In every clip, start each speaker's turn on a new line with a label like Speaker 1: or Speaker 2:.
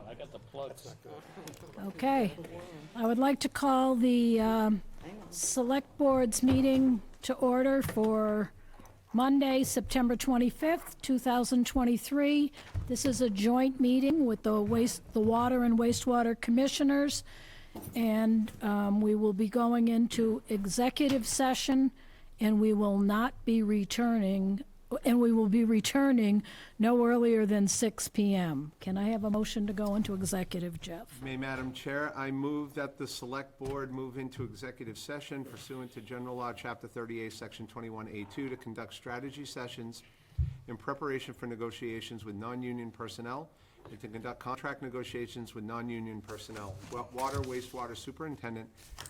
Speaker 1: I got the plugs.
Speaker 2: Okay. I would like to call the Select Board's meeting to order for Monday, September 25th, 2023. This is a joint meeting with the Water and Wastewater Commissioners, and we will be going into executive session, and we will not be returning, and we will be returning no earlier than 6 p.m. Can I have a motion to go into executive, Jeff?
Speaker 3: Madam Chair, I move that the Select Board move into executive session pursuant to General Law, Chapter 38, Section 21A2, to conduct strategy sessions in preparation for negotiations with non-union personnel and to conduct contract negotiations with non-union personnel, water, wastewater superintendent,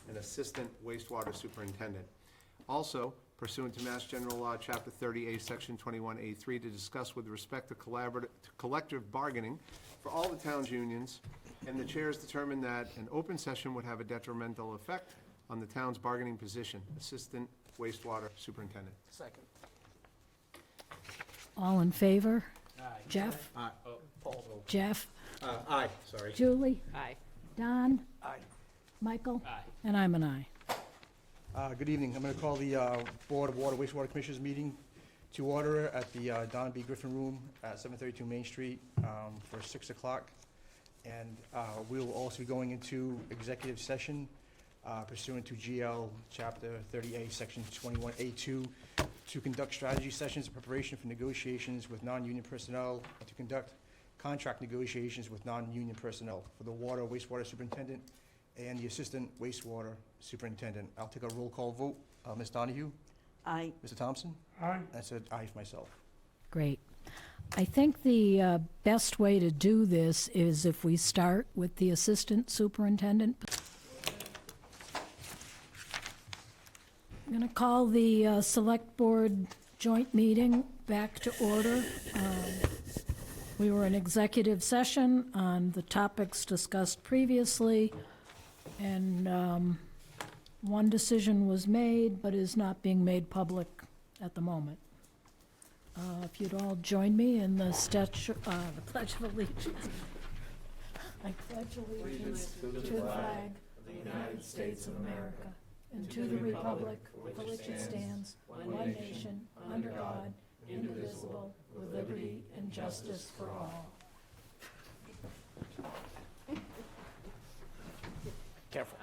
Speaker 3: and assistant wastewater superintendent. Also, pursuant to Mass General Law, Chapter 38, Section 21A3, to discuss with respect to collective bargaining for all the town's unions, and the chairs determined that an open session would have a detrimental effect on the town's bargaining position. Assistant wastewater superintendent.
Speaker 1: Second.
Speaker 2: All in favor?
Speaker 1: Aye.
Speaker 2: Jeff?
Speaker 1: Aye. Paul.
Speaker 2: Jeff?
Speaker 3: Aye, sorry.
Speaker 2: Julie?
Speaker 1: Aye.
Speaker 2: Don?
Speaker 1: Aye.
Speaker 2: Michael?
Speaker 1: Aye.
Speaker 2: And I'm an aye.
Speaker 4: Good evening. I'm going to call the Board of Water Wastewater Commissioners meeting to order at the Don B. Griffin Room at 732 Main Street for 6 o'clock. And we will also be going into executive session pursuant to GL Chapter 38, Section 21A2, to conduct strategy sessions in preparation for negotiations with non-union personnel and to conduct contract negotiations with non-union personnel for the Water Wastewater Superintendent and the Assistant Wastewater Superintendent. I'll take a roll call vote. Ms. Donahue?
Speaker 5: Aye.
Speaker 4: Mr. Thompson?
Speaker 5: Aye.
Speaker 4: I said aye for myself.
Speaker 2: Great. I think the best way to do this is if we start with the Assistant Superintendent. I'm going to call the Select Board joint meeting back to order. We were in executive session on the topics discussed previously, and one decision was made but is not being made public at the moment. If you'd all join me in the Pledge of Allegiance. I pledge allegiance to the flag of the United States of America and to the republic for which it stands, one nation, under God, indivisible, with liberty and justice for all.
Speaker 1: Careful.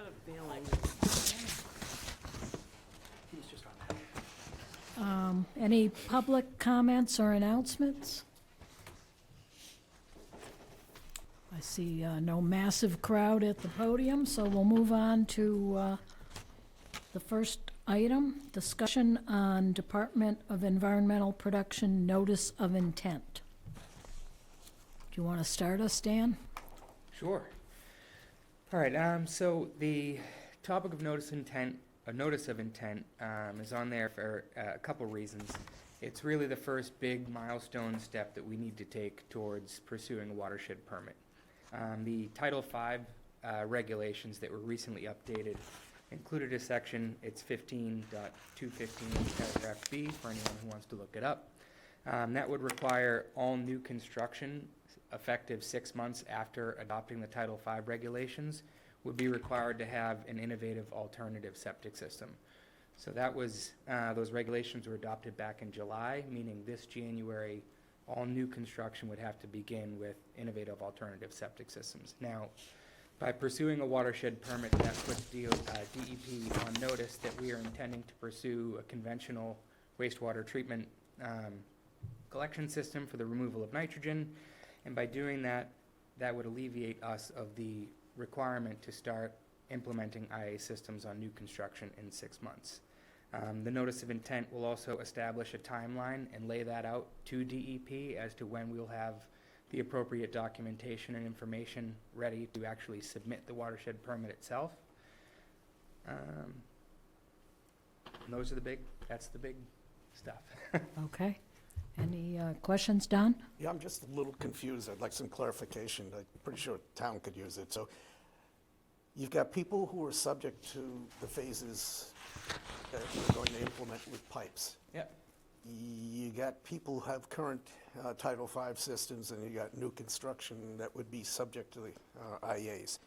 Speaker 2: Any public comments or announcements? I see no massive crowd at the podium, so we'll move on to the first item, discussion on Department of Environmental Production Notice of Intent. Do you want to start us, Dan?
Speaker 6: Sure. All right, so the topic of notice of intent is on there for a couple reasons. It's really the first big milestone step that we need to take towards pursuing a watershed permit. The Title V regulations that were recently updated included a section, it's 15.215 paragraph B for anyone who wants to look it up. That would require all new construction effective 6 months after adopting the Title V regulations would be required to have an innovative alternative septic system. So that was, those regulations were adopted back in July, meaning this January, all new construction would have to begin with innovative alternative septic systems. Now, by pursuing a watershed permit, that puts DEP on notice that we are intending to pursue a conventional wastewater treatment collection system for the removal of nitrogen, and by doing that, that would alleviate us of the requirement to start implementing IA systems on new construction in 6 months. The notice of intent will also establish a timeline and lay that out to DEP as to when we'll have the appropriate documentation and information ready to actually submit the watershed permit itself. That's the big stuff.
Speaker 2: Okay. Any questions, Don?
Speaker 1: Yeah, I'm just a little confused. I'd like some clarification. I'm pretty sure town could use it. So you've got people who are subject to the phases that we're going to implement with pipes.
Speaker 6: Yep.
Speaker 1: you got people who have current Title V systems, and you got new construction that would be subject to the IAs.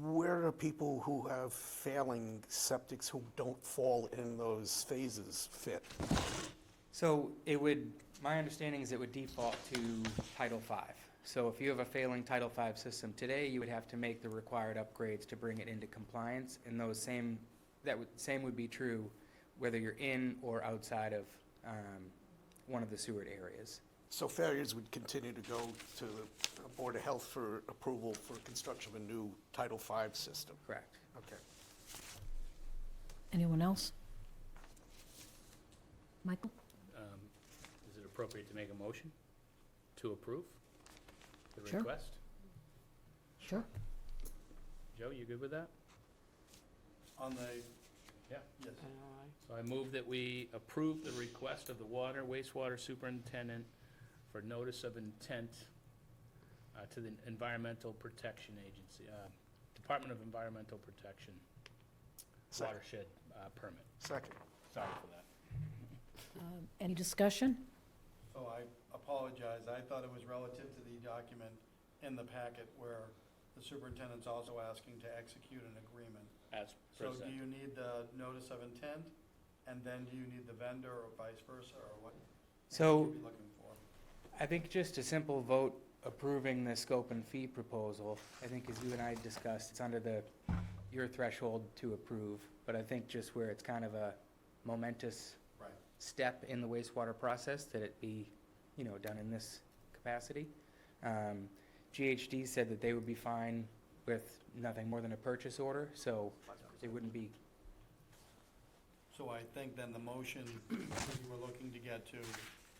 Speaker 1: Where are people who have failing septics who don't fall in those phases fit?
Speaker 6: So my understanding is it would default to Title V. So if you have a failing Title V system today, you would have to make the required upgrades to bring it into compliance, and same would be true whether you're in or outside of one of the sewered areas.
Speaker 1: So failures would continue to go to the Board of Health for approval for construction of a new Title V system?
Speaker 6: Correct.
Speaker 1: Okay.
Speaker 2: Anyone else? Michael?
Speaker 5: Is it appropriate to make a motion to approve the
Speaker 2: Sure.
Speaker 5: request?
Speaker 2: Sure.
Speaker 5: Joe, you good with that?
Speaker 7: On the,
Speaker 5: Yeah.
Speaker 7: yes.
Speaker 5: So I move that we approve the request of the Water Wastewater Superintendent for notice of intent to the Environmental Protection Agency, Department of Environmental Protection,
Speaker 1: Second.
Speaker 5: watershed permit.
Speaker 1: Second.
Speaker 5: Sorry for that.
Speaker 2: Any discussion?
Speaker 7: So I apologize. I thought it was relative to the document in the packet where the superintendent's also asking to execute an agreement.
Speaker 5: As
Speaker 7: So do
Speaker 5: presented.
Speaker 7: you need the notice of intent, and then do you need the vendor, or vice versa, or what?
Speaker 6: So-
Speaker 7: What would you be looking for?
Speaker 6: I think just a simple vote approving the scope and fee proposal, I think as you and I discussed, it's under your threshold to approve, but I think just where it's kind of a momentous
Speaker 7: Right.
Speaker 6: step in the wastewater process, that it be, done in this capacity. GHD said that they would be fine with nothing more than a purchase order, so they wouldn't be,
Speaker 7: So I think then the motion that you were looking to get to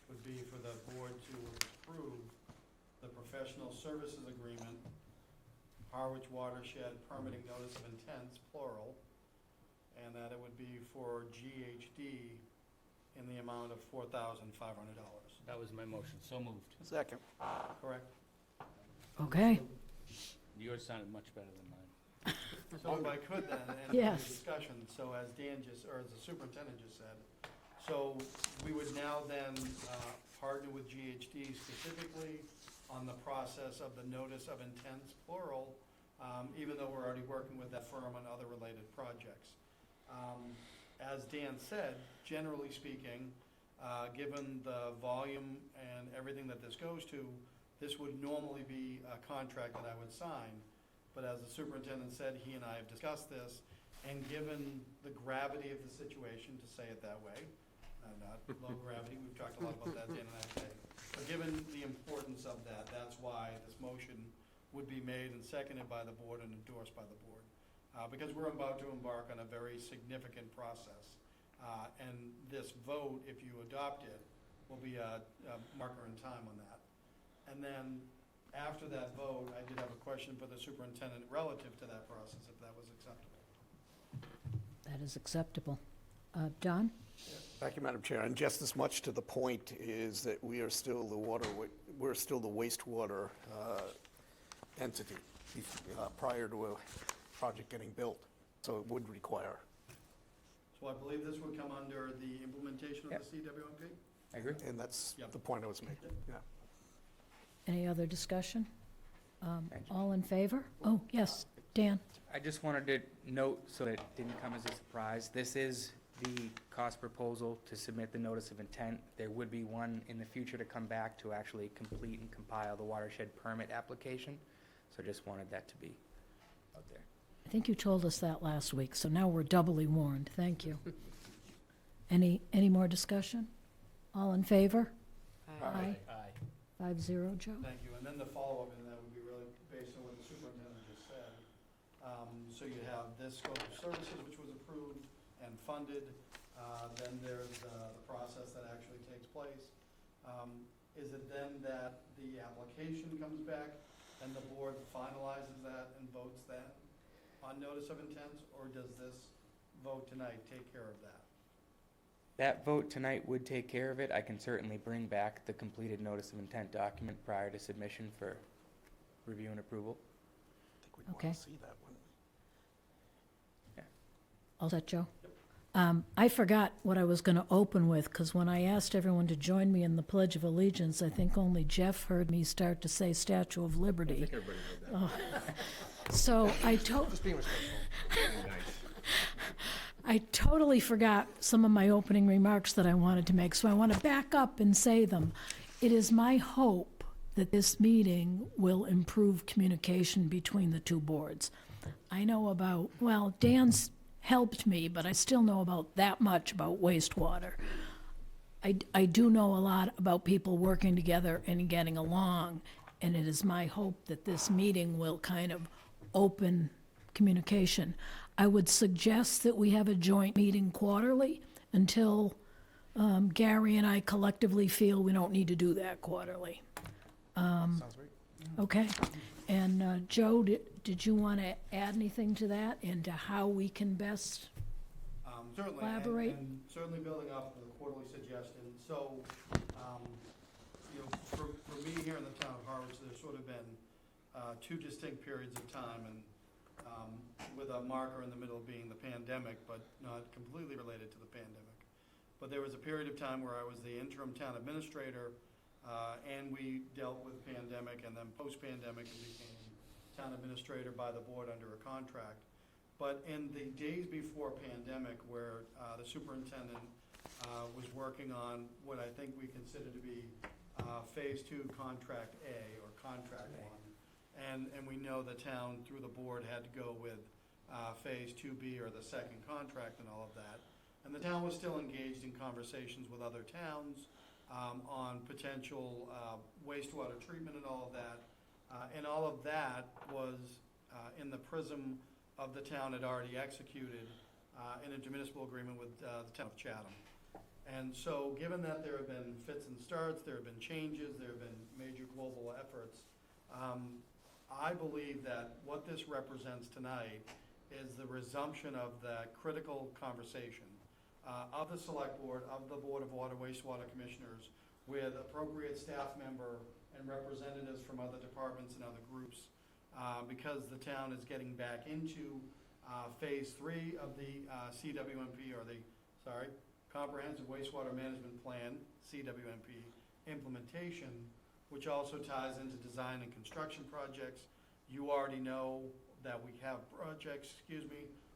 Speaker 7: would be for the board to approve the professional services agreement, Harwich Watershed Permitting Notice of Intents, plural, and that it would be for GHD in the amount of $4,500,
Speaker 5: That was my motion. So moved.
Speaker 1: Second.
Speaker 7: correct?
Speaker 2: Okay.
Speaker 5: Yours sounded much better than mine.
Speaker 7: So if I could then, and
Speaker 2: Yes.
Speaker 7: the discussion, so as Dan just, or as the superintendent just said, so we would now then partner with GHD specifically on the process of the notice of intents, plural, even though we're already working with that firm on other related projects. As Dan said, generally speaking, given the volume and everything that this goes to, this would normally be a contract that I would sign. But as the superintendent said, he and I have discussed this, and given the gravity of the situation, to say it that way, not low gravity, we've talked a lot about that, Dan and I today. But given the importance of that, that's why this motion would be made and seconded by the board and endorsed by the board. Because we're about to embark on a very significant process. And this vote, if you adopt it, will be a marker in time on that. And then, after that vote, I did have a question for the superintendent relative to that process, if that was acceptable.
Speaker 2: That is acceptable. Don?
Speaker 1: Thank you, Madam Chair. And just as much to the point is that we are still we're still the wastewater entity prior to a project getting built. So it would require.
Speaker 7: So I believe this would come under the implementation of the CWMP?
Speaker 6: I agree.
Speaker 1: And that's
Speaker 7: Yep.
Speaker 1: the point I was making, yeah.
Speaker 2: Any other discussion? All in favor? Oh, yes, Dan.
Speaker 6: I just wanted to note, so that it didn't come as a surprise, this is the cost proposal to submit the notice of intent. There would be one in the future to come back to actually complete and compile the watershed permit application. So I just wanted that to be out there.
Speaker 2: I think you told us that last week, so now we're doubly warned. Thank you. Any more discussion? All in favor? Aye.
Speaker 5: Aye.
Speaker 2: 5-0, Joe?
Speaker 7: Thank you. And then the follow-up, and that would be really based on what the superintendent just said. So you have this scope of services, which was approved and funded. Then there's the process that actually takes place. Is it then that the application comes back and the board finalizes that and votes then on notice of intent? Or does this vote tonight take care of that?
Speaker 6: That vote tonight would take care of it. I can certainly bring back the completed notice of intent document prior to submission for review and approval.
Speaker 1: I think we'd want
Speaker 2: Okay.
Speaker 1: to see that one.
Speaker 2: All set, Joe? I forgot what I was going to open with, because when I asked everyone to join me in the Pledge of Allegiance, I think only Jeff heard me start to say Statue of Liberty.
Speaker 3: Everybody heard that.
Speaker 2: So
Speaker 4: Just being respectful.
Speaker 2: I totally forgot some of my opening remarks that I wanted to make, so I want to back up and say them. It is my hope that this meeting will improve communication between the two boards. I know about, well, Dan's helped me, but I still know about that much about wastewater. I do know a lot about people working together and getting along, and it is my hope that this meeting will kind of open communication. I would suggest that we have a joint meeting quarterly until Gary and I collectively feel we don't need to do that quarterly.
Speaker 4: Sounds great.
Speaker 2: Okay? And Joe, did you want to add anything to that, into how we can best?
Speaker 7: Certainly,
Speaker 2: Elaborate.
Speaker 7: and certainly building off of the quarterly suggestion. So, for me here in the town of Harwich, there's sort of been two distinct periods of time, and with a marker in the middle being the pandemic, but not completely related to the pandemic. But there was a period of time where I was the interim town administrator, and we dealt with pandemic, and then post-pandemic, we became town administrator by the board under a contract. But in the days before pandemic, where the superintendent was working on what I think we consider to be Phase 2 Contract A, or Contract 1. And we know the town, through the board, had to go with Phase 2B, or the second contract, and all of that. And the town was still engaged in conversations with other towns on potential wastewater treatment and all of that. And all of that was in the prism of the town had already executed an intermunicipal agreement with the town of Chatham. And so, given that there have been fits and starts, there have been changes, there have been major global efforts, I believe that what this represents tonight is the resumption of that critical conversation of the Select Board, of the Board of Water Wastewater Commissioners, with appropriate staff member and representatives from other departments and other groups, because the town is getting back into Phase 3 of the CWMP, or Comprehensive Wastewater Management Plan, CWMP, implementation, which also ties into design and construction projects. You already know that we have projects,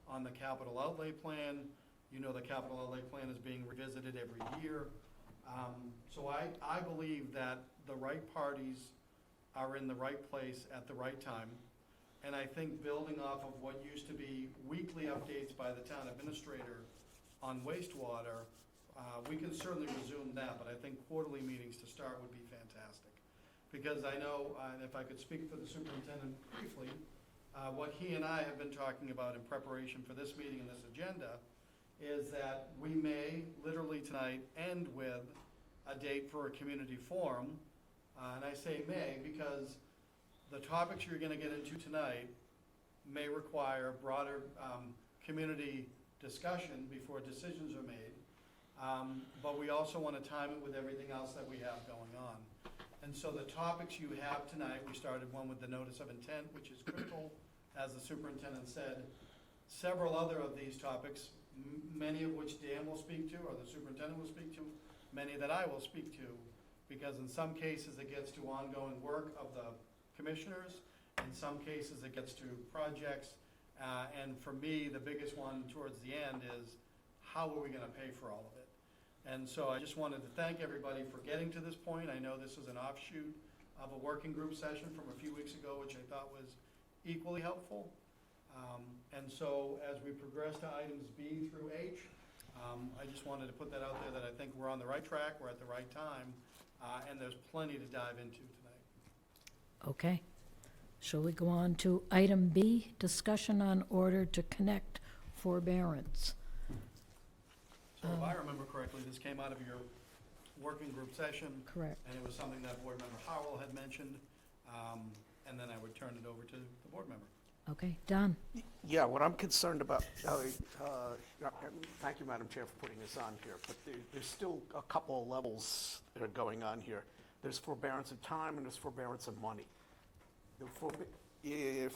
Speaker 7: on the capital outlay plan. You know the capital outlay plan is being revisited every year. So I believe that the right parties are in the right place at the right time. And I think building off of what used to be weekly updates by the town administrator on wastewater, we can certainly resume that, but I think quarterly meetings to start would be fantastic. Because I know, and if I could speak for the superintendent briefly, what he and I have been talking about in preparation for this meeting and this agenda is that we may literally tonight end with a date for a community forum. And I say may because the topics you're going to get into tonight may require broader community discussion before decisions are made. But we also want to time it with everything else that we have going on. And so the topics you have tonight, we started one with the notice of intent, which is critical, as the superintendent said. Several other of these topics, many of which Dan will speak to, or the superintendent will speak to, many that I will speak to, because in some cases it gets to ongoing work of the commissioners, in some cases it gets to projects, and for me, the biggest one towards the end is, how are we going to pay for all of it? And so I just wanted to thank everybody for getting to this point. I know this was an offshoot of a working group session from a few weeks ago, which I thought was equally helpful. And so as we progress to items B through H, I just wanted to put that out there that I think we're on the right track, we're at the right time, and there's plenty to dive into tonight.
Speaker 2: Okay. Shall we go on to item B, discussion on order to connect forbearance?
Speaker 7: So if I remember correctly, this came out of your working group session.
Speaker 2: Correct.
Speaker 7: And it was something that Board Member Howell had mentioned, and then I would turn it over to the board member.
Speaker 2: Okay, Don?
Speaker 1: Yeah, what I'm concerned about, thank you, Madam Chair, for putting this on here, but there's still a couple of levels that are going on here. There's forbearance of time and there's forbearance of money. If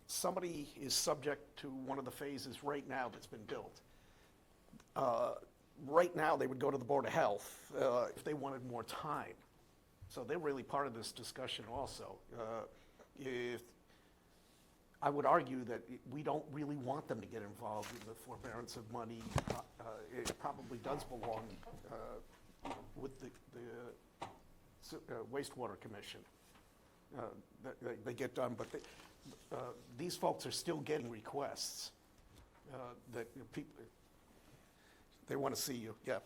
Speaker 1: somebody is subject to one of the phases right now that's been built, Right now, they would go to the Board of Health if they wanted more time. So they're really part of this discussion also. If, I would argue that we don't really want them to get involved in the forbearance of money. It probably does belong with the Wastewater Commission. They get done, but these folks are still getting requests that people, they want to see you, yeah.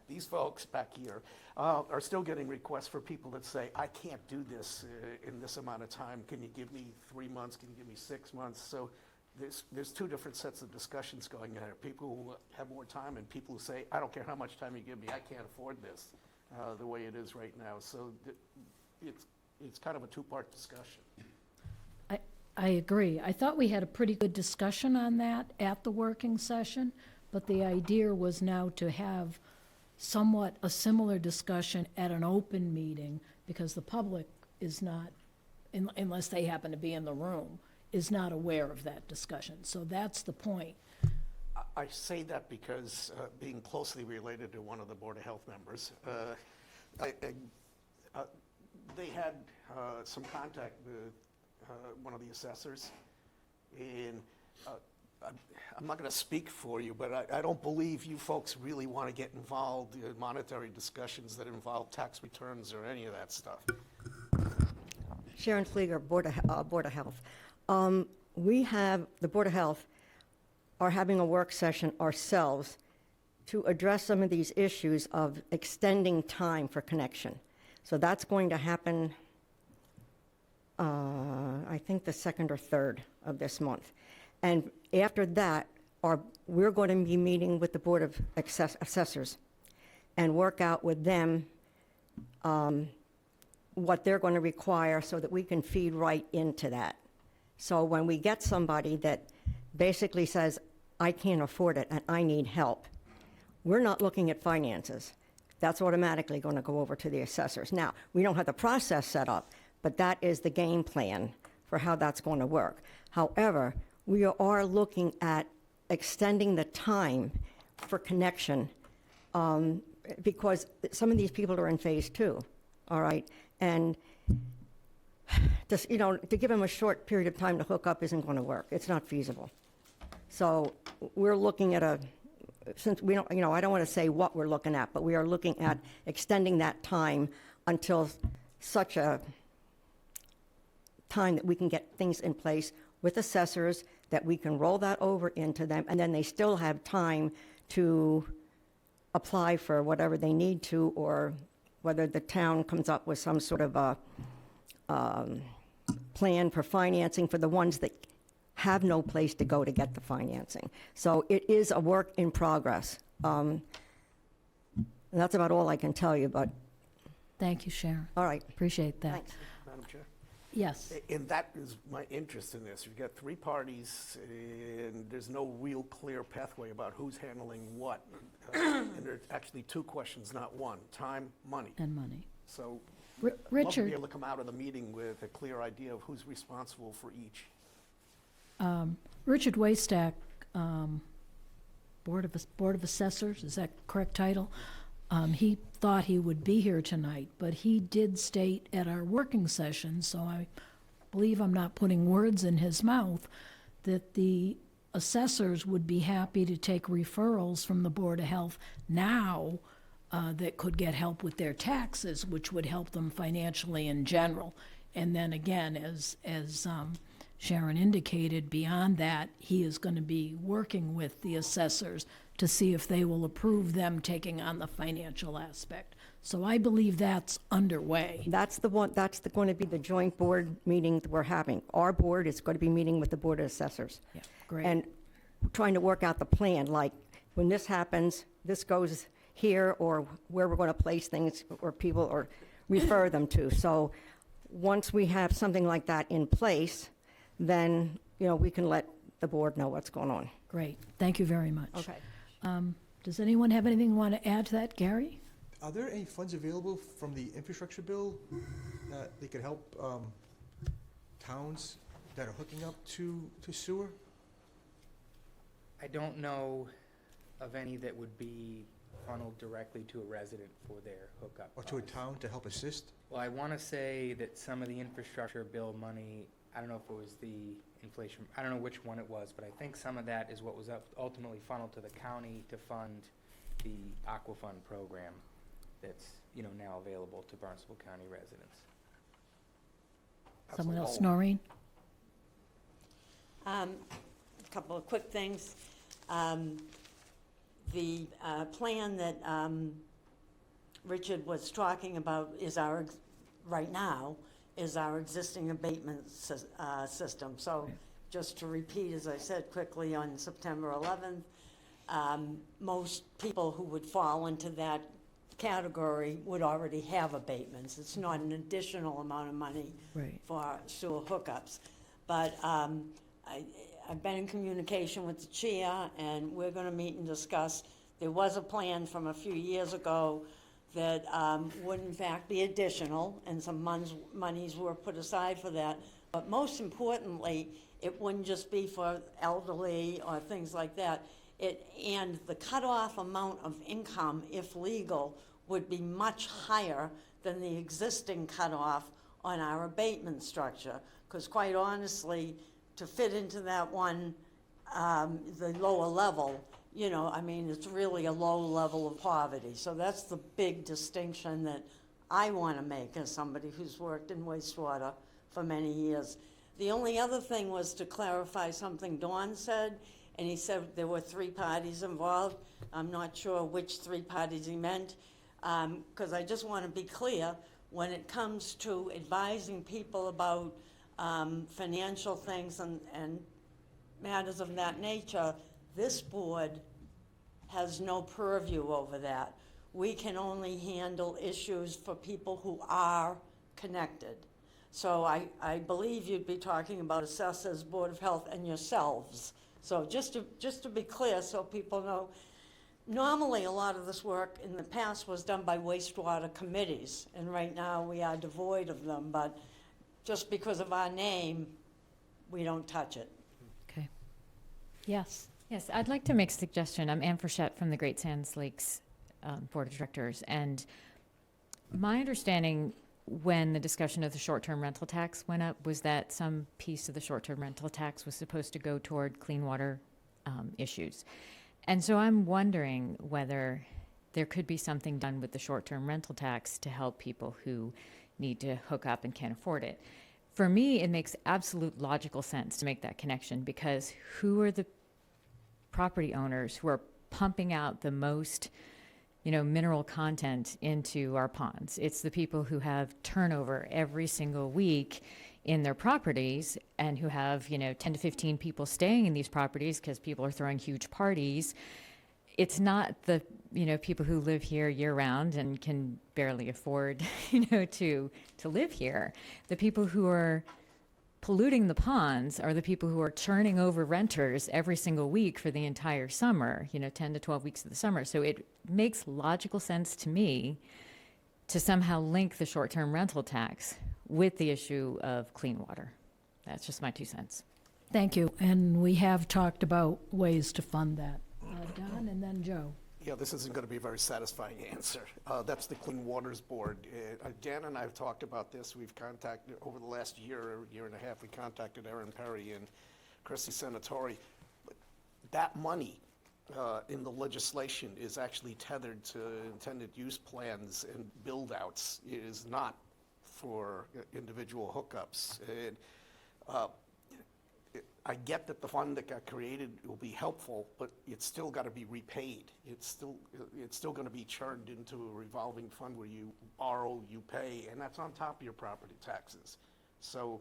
Speaker 1: These folks back here are still getting requests for people that say, I can't do this in this amount of time. Can you give me 3 months? Can you give me 6 months? So there's two different sets of discussions going on here. People who have more time and people who say, I don't care how much time you give me, I can't afford this the way it is right now. So it's kind of a two-part discussion.
Speaker 2: I agree. I thought we had a pretty good discussion on that at the working session, but the idea was now to have somewhat a similar discussion at an open meeting, because the public is not, unless they happen to be in the room, is not aware of that discussion. So that's the point.
Speaker 1: I say that because being closely related to one of the Board of Health members, they had some contact with one of the assessors, and I'm not going to speak for you, but I don't believe you folks really want to get involved in monetary discussions that involve tax returns or any of that stuff.
Speaker 8: Sharon Flieger, Board of Health. We have, the Board of Health are having a work session ourselves to address some of these issues of extending time for connection. So that's going to happen, I think the 2nd or 3rd of this month. And after that, we're going to be meeting with the Board of Assessors and work out with them what they're going to require so that we can feed right into that. So when we get somebody that basically says, I can't afford it and I need help, we're not looking at finances. That's automatically going to go over to the assessors. Now, we don't have the process set up, but that is the game plan for how that's going to work. However, we are looking at extending the time for connection because some of these people are in phase 2, all right? And just, to give them a short period of time to hook up isn't going to work. It's not feasible. So we're looking at since we don't, I don't want to say what we're looking at, but we are looking at extending that time until such a time that we can get things in place with assessors, that we can roll that over into them, and then they still have time to apply for whatever they need to, or whether the town comes up with some sort of a plan for financing for the ones that have no place to go to get the financing. So it is a work in progress. And that's about all I can tell you, but,
Speaker 2: Thank you, Sharon.
Speaker 8: all right,
Speaker 2: Appreciate that.
Speaker 8: thanks.
Speaker 1: Madam Chair?
Speaker 2: Yes.
Speaker 1: And that is my interest in this. You've got 3 parties, and there's no real clear pathway about who's handling what. And there's actually 2 questions, not one: time, money.
Speaker 2: And money.
Speaker 1: So I'd love to be
Speaker 2: Richard,
Speaker 1: able to come out of the meeting with a clear idea of who's responsible for each.
Speaker 2: Richard Waystack, Board of Assessors, is that correct title? He thought he would be here tonight, but he did state at our working session, so I believe I'm not putting words in his mouth, that the assessors would be happy to take referrals from the Board of Health now that could get help with their taxes, which would help them financially in general. And then again, as Sharon indicated, beyond that, he is going to be working with the assessors to see if they will approve them taking on the financial aspect. So I believe that's underway.
Speaker 8: That's going to be the joint board meeting that we're having. Our board is going to be meeting with the Board of Assessors.
Speaker 2: Yeah, great.
Speaker 8: And trying to work out the plan, like, when this happens, this goes here, or where we're going to place things, or people, or refer them to. So once we have something like that in place, then, we can let the board know what's going on.
Speaker 2: Great, thank you very much.
Speaker 8: Okay.
Speaker 2: Does anyone have anything you want to add to that, Gary?
Speaker 4: Are there any funds available from the infrastructure bill that they could help towns that are hooking up to sewer?
Speaker 6: I don't know of any that would be funneled directly to a resident for their hookup
Speaker 4: Or to a
Speaker 6: costs.
Speaker 4: town to help assist?
Speaker 6: Well, I want to say that some of the infrastructure bill money, I don't know if it was the inflation, I don't know which one it was, but I think some of that is what was ultimately funneled to the county to fund the Aqua Fund program that's, now available to Barnstable County residents.
Speaker 2: Someone else,
Speaker 1: Oh.
Speaker 2: Noreen?
Speaker 9: A couple of quick things. The plan that Richard was talking about is right now, is our existing abatement system. So just to repeat, as I said quickly, on September 11th, most people who would fall into that category would already have abatements. It's not an additional amount of money
Speaker 2: Right.
Speaker 9: for sewer hookups. But I've been in communication with the chair, and we're going to meet and discuss. There was a plan from a few years ago that would in fact be additional, and some monies were put aside for that. But most importantly, it wouldn't just be for elderly or things like that. And the cutoff amount of income, if legal, would be much higher than the existing cutoff on our abatement structure. Because quite honestly, to fit into that one, the lower level, it's really a low level of poverty. So that's the big distinction that I want to make as somebody who's worked in wastewater for many years. The only other thing was to clarify something Dawn said, and he said there were 3 parties involved. I'm not sure which 3 parties he meant, because I just want to be clear, when it comes to advising people about financial things and matters of that nature, this board has no purview over that. We can only handle issues for people who are connected. So I believe you'd be talking about assessors, Board of Health, and yourselves. So just to be clear, so people know, normally a lot of this work in the past was done by wastewater committees, and right now we are devoid of them, but just because of our name, we don't touch it.
Speaker 2: Okay. Yes.
Speaker 10: Yes, I'd like to make a suggestion. I'm Ann Frechette from the Great Sands Lakes Board of Directors, and my understanding when the discussion of the short-term rental tax went up was that some piece of the short-term rental tax was supposed to go toward clean water issues. And so I'm wondering whether there could be something done with the short-term rental tax to help people who need to hook up and can't afford it. For me, it makes absolute logical sense to make that connection, because who are the property owners who are pumping out the most, mineral content into our ponds? It's the people who have turnover every single week in their properties and who have, 10 to 15 people staying in these properties because people are throwing huge parties. It's not the, people who live here year round and can barely afford, to live here. The people who are polluting the ponds are the people who are turning over renters every single week for the entire summer, 10 to 12 weeks of the summer. So it makes logical sense to me to somehow link the short-term rental tax with the issue of clean water. That's just my 2 cents.
Speaker 2: Thank you. And we have talked about ways to fund that. Don and then Joe.
Speaker 1: Yeah, this isn't going to be a very satisfying answer. That's the Clean Waters Board. Dan and I have talked about this. We've contacted, over the last year and a half, we contacted Erin Perry and Chrissy Senatori. But that money in the legislation is actually tethered to intended use plans and build-outs. It is not for individual hookups. And, I get that the fund that got created will be helpful, but it's still got to be repaid. It's still going to be churned into a revolving fund where you borrow, you pay, and that's on top of your property taxes. So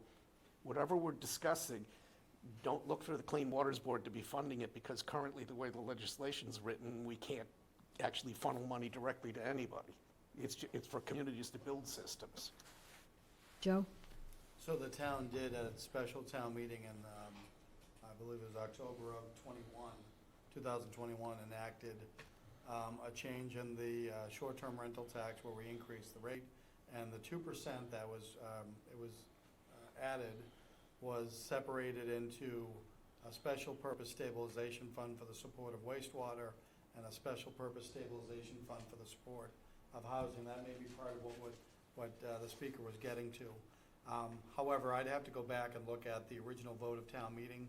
Speaker 1: whatever we're discussing, don't look for the Clean Waters Board to be funding it, because currently the way the legislation's written, we can't actually funnel money directly to anybody. It's for communities to build systems.
Speaker 2: Joe?
Speaker 7: So the town did at a special town meeting in, I believe it was October of 2021, enacted a change in the short-term rental tax where we increased the rate, and the 2% that was added was separated into a special purpose stabilization fund for the support of wastewater and a special purpose stabilization fund for the support of housing. That may be part of what the speaker was getting to. However, I'd have to go back and look at the original vote of town meeting.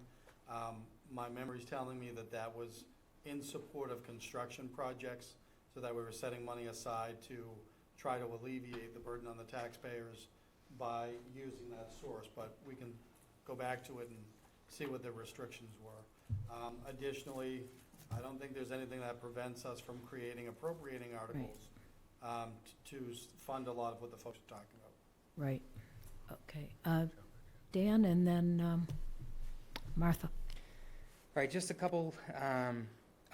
Speaker 7: My memory's telling me that that was in support of construction projects, so that we were setting money aside to try to alleviate the burden on the taxpayers by using that source. But we can go back to it and see what the restrictions were. Additionally, I don't think there's anything that prevents us from creating appropriating articles to fund a lot of what the folks are talking about.
Speaker 2: Right, okay. Dan, and then Martha.
Speaker 6: Right, just a couple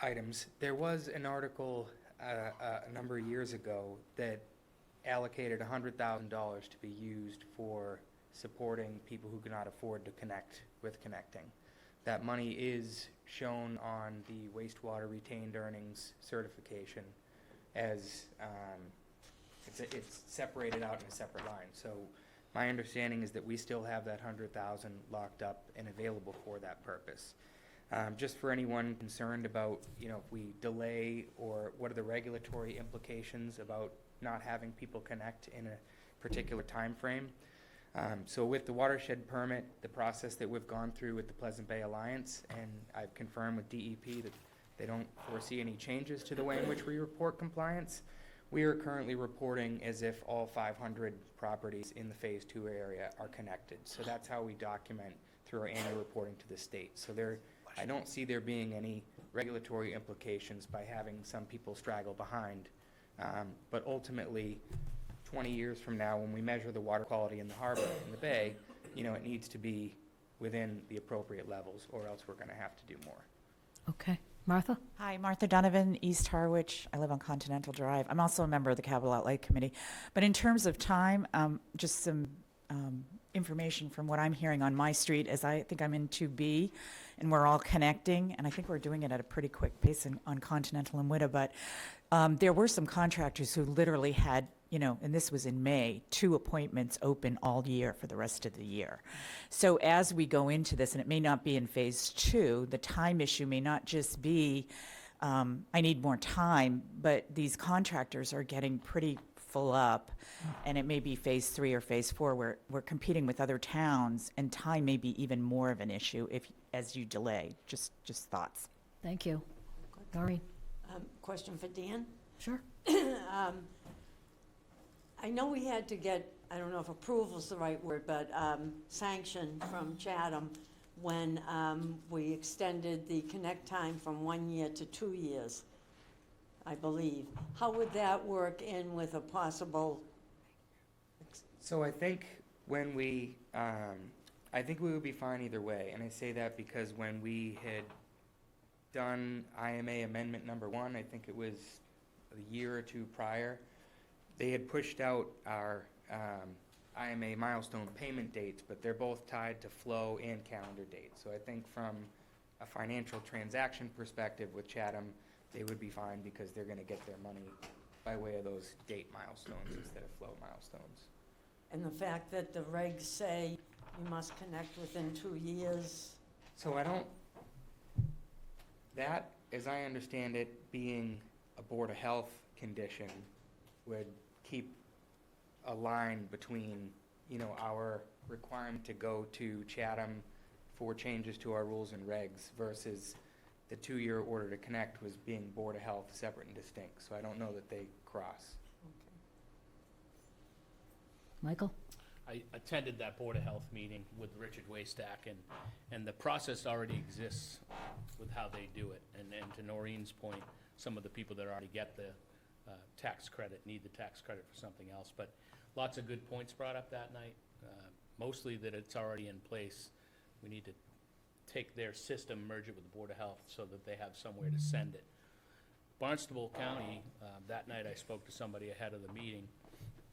Speaker 6: items. There was an article a number of years ago that allocated $100,000 to be used for supporting people who cannot afford to connect with connecting. That money is shown on the wastewater retained earnings certification as it's separated out in a separate line. So my understanding is that we still have that $100,000 locked up and available for that purpose. Just for anyone concerned about, if we delay, or what are the regulatory implications about not having people connect in a particular time frame. So with the watershed permit, the process that we've gone through with the Pleasant Bay Alliance, and I've confirmed with DEP that they don't foresee any changes to the way in which we report compliance. We are currently reporting as if all 500 properties in the Phase 2 area are connected. So that's how we document through our annual reporting to the state. So I don't see there being any regulatory implications by having some people straggle behind. But ultimately, 20 years from now, when we measure the water quality in the harbor, in the bay, it needs to be within the appropriate levels, or else we're going to have to do more.
Speaker 2: Okay, Martha?
Speaker 11: Hi, Martha Donovan, East Harwich. I live on Continental Drive. I'm also a member of the Capital Outlay Committee. But in terms of time, just some information from what I'm hearing on my street, as I think I'm in 2B, and we're all connecting, and I think we're doing it at a pretty quick pace on Continental and Witta, but there were some contractors who literally had, and this was in May, 2 appointments open all year for the rest of the year. So as we go into this, and it may not be in Phase 2, the time issue may not just be, I need more time, but these contractors are getting pretty full up, and it may be Phase 3 or Phase 4 where we're competing with other towns, and time may be even more of an issue as you delay. Just thoughts.
Speaker 2: Thank you. Noreen?
Speaker 9: Question for Dan.
Speaker 2: Sure.
Speaker 9: I know we had to get, I don't know if approval is the right word, but sanction from Chatham when we extended the connect time from 1 year to 2 years, I believe. How would that work in with a possible?
Speaker 6: So I think when I think we would be fine either way, and I say that because when we had done IMA Amendment number 1, I think it was a year or 2 prior, they had pushed out our IMA milestone payment dates, but they're both tied to flow and calendar dates. So I think from a financial transaction perspective with Chatham, they would be fine because they're going to get their money by way of those date milestones instead of flow milestones.
Speaker 9: And the fact that the regs say you must connect within 2 years?
Speaker 6: So that, as I understand it, being a Board of Health condition, would keep a line between, our requirement to go to Chatham for changes to our rules and regs versus the 2-year order to connect was being Board of Health separate and distinct. So I don't know that they cross.
Speaker 2: Michael?
Speaker 5: I attended that Board of Health meeting with Richard Waystack, and the process already exists with how they do it. And to Noreen's point, some of the people that already get the tax credit need the tax credit for something else. But lots of good points brought up that night, mostly that it's already in place. We need to take their system, merge it with the Board of Health so that they have somewhere to send it. Barnstable County, that night I spoke to somebody ahead of the meeting.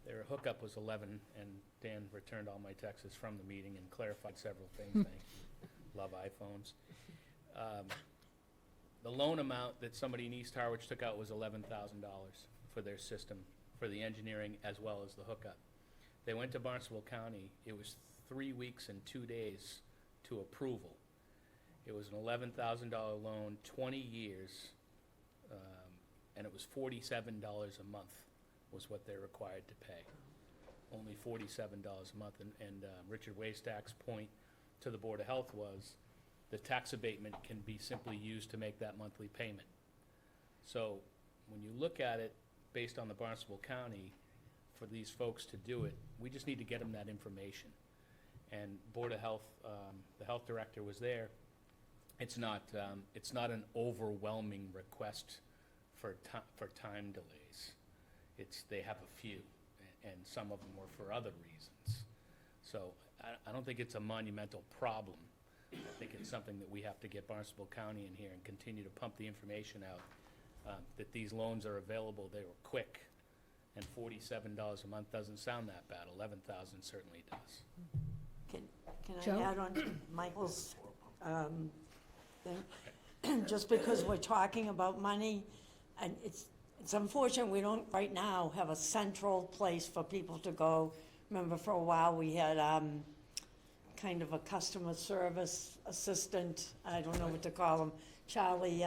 Speaker 5: Their hookup was 11, and Dan returned all my texts from the meeting and clarified several things. Thank you. Love iPhones. The loan amount that somebody in East Harwich took out was $11,000 for their system, for the engineering as well as the hookup. They went to Barnstable County. It was 3 weeks and 2 days to approval. It was an $11,000 loan, 20 years, and it was $47 a month was what they're required to pay. Only $47 a month, and Richard Waystack's point to the Board of Health was the tax abatement can be simply used to make that monthly payment. So when you look at it, based on the Barnstable County, for these folks to do it, we just need to get them that information. And Board of Health, the health director was there. It's not an overwhelming request for time delays. They have a few, and some of them were for other reasons. So I don't think it's a monumental problem. I think it's something that we have to get Barnstable County in here and continue to pump the information out, that these loans are available, they were quick, and $47 a month doesn't sound that bad. 11,000 certainly does.
Speaker 9: Can
Speaker 2: Joe?
Speaker 9: I add on to Michael's thing? Just because we're talking about money, and it's unfortunate we don't right now have a central place for people to go. Remember, for a while, we had kind of a customer service assistant, I don't know what to call him, Charlie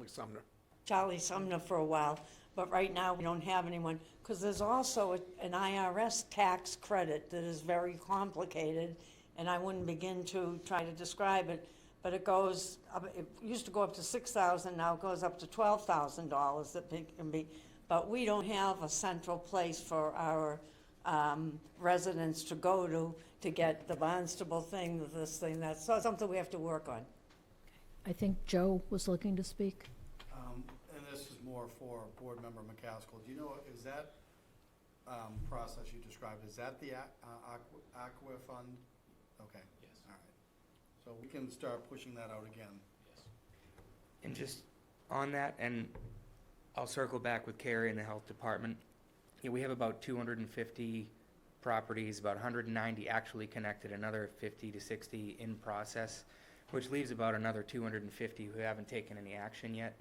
Speaker 1: Sumner.
Speaker 9: Charlie Sumner for a while, but right now we don't have anyone, because there's also an IRS tax credit that is very complicated, and I wouldn't begin to try to describe it, but it goes, it used to go up to $6,000, now it goes up to $12,000 that can be, but we don't have a central place for our residents to go to get the Barnstable thing, this thing, that's something we have to work on.
Speaker 2: I think Joe was looking to speak.
Speaker 7: And this is more for Board Member McCaskill. Do you know, is that process you described, is that the Aqua Fund? Okay.
Speaker 5: Yes.
Speaker 7: All right. So we can start pushing that out again.
Speaker 5: Yes.
Speaker 6: And just on that, and I'll circle back with Carrie in the Health Department. Yeah, we have about 250 properties, about 190 actually connected, another 50 to 60 in process, which leaves about another 250 who haven't taken any action yet.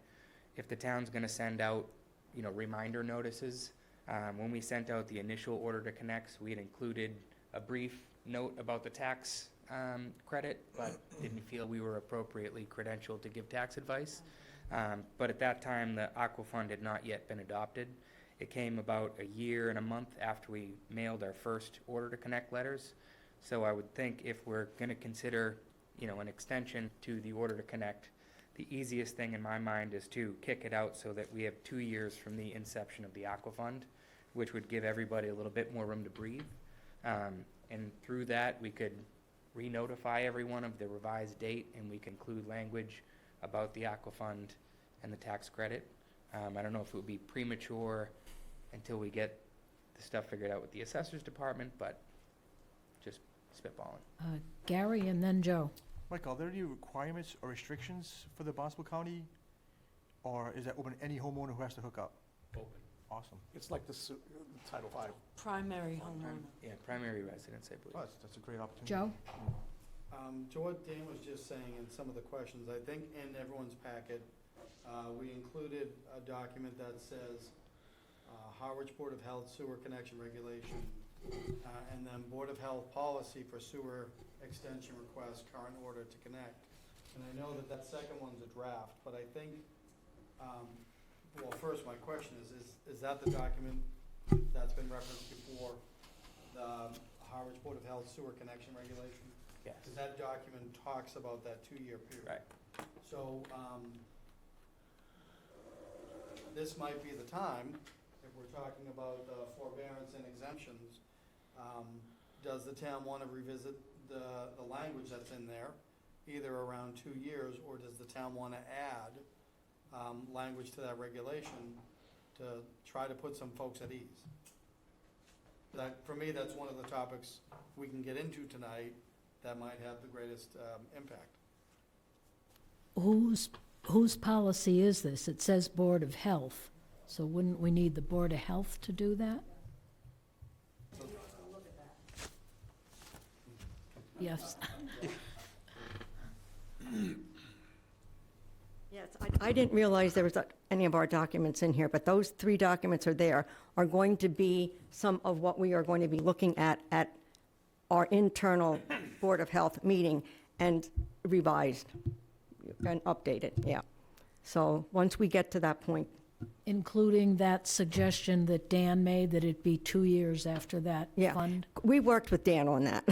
Speaker 6: If the town's gonna send out, reminder notices, when we sent out the initial order to connect, we had included a brief note about the tax credit, but didn't feel we were appropriately credentialed to give tax advice. But at that time, the Aqua Fund had not yet been adopted. It came about a year and a month after we mailed our first order to connect letters. So I would think if we're gonna consider, an extension to the order to connect, the easiest thing in my mind is to kick it out so that we have 2 years from the inception of the Aqua Fund, which would give everybody a little bit more room to breathe. And through that, we could re-notify everyone of the revised date, and we can include language about the Aqua Fund and the tax credit. I don't know if it would be premature until we get the stuff figured out with the Assessors Department, but just spitballing.
Speaker 2: Gary and then Joe.
Speaker 4: Michael, are there any requirements or restrictions for the Barnstable County? Or is that open to any homeowner who has to hook up?
Speaker 5: Open.
Speaker 4: Awesome.
Speaker 1: It's like the Title V.
Speaker 9: Primary homeowner.
Speaker 6: Yeah, primary residence, I believe.
Speaker 4: Oh, that's a great opportunity.
Speaker 2: Joe?
Speaker 7: To what Dan was just saying in some of the questions, I think in everyone's packet, we included a document that says Harwich Board of Health Sewer Connection Regulation, and then Board of Health Policy for Sewer Extension Request, Current Order to Connect. And I know that second one's a draft, but I think, well, first, my question is that the document that's been referenced before, the Harwich Board of Health Sewer Connection Regulation?
Speaker 6: Yes.
Speaker 7: Because that document talks about that 2-year period.
Speaker 6: Right.
Speaker 7: So, this might be the time, if we're talking about forbearance and exemptions, does the town want to revisit the language that's in there, either around 2 years, or does the town want to add language to that regulation to try to put some folks at ease? That, for me, that's one of the topics we can get into tonight that might have the greatest impact.
Speaker 2: Whose policy is this? It says Board of Health, so wouldn't we need the Board of Health to do that? Yes.
Speaker 8: Yes, I didn't realize there was any of our documents in here, but those 3 documents are going to be some of what we are going to be looking at our internal Board of Health meeting and revised and updated, yeah. So once we get to that point,
Speaker 2: including that suggestion that Dan made, that it be 2 years after that
Speaker 8: Yeah.
Speaker 2: fund?
Speaker 8: We worked with Dan on that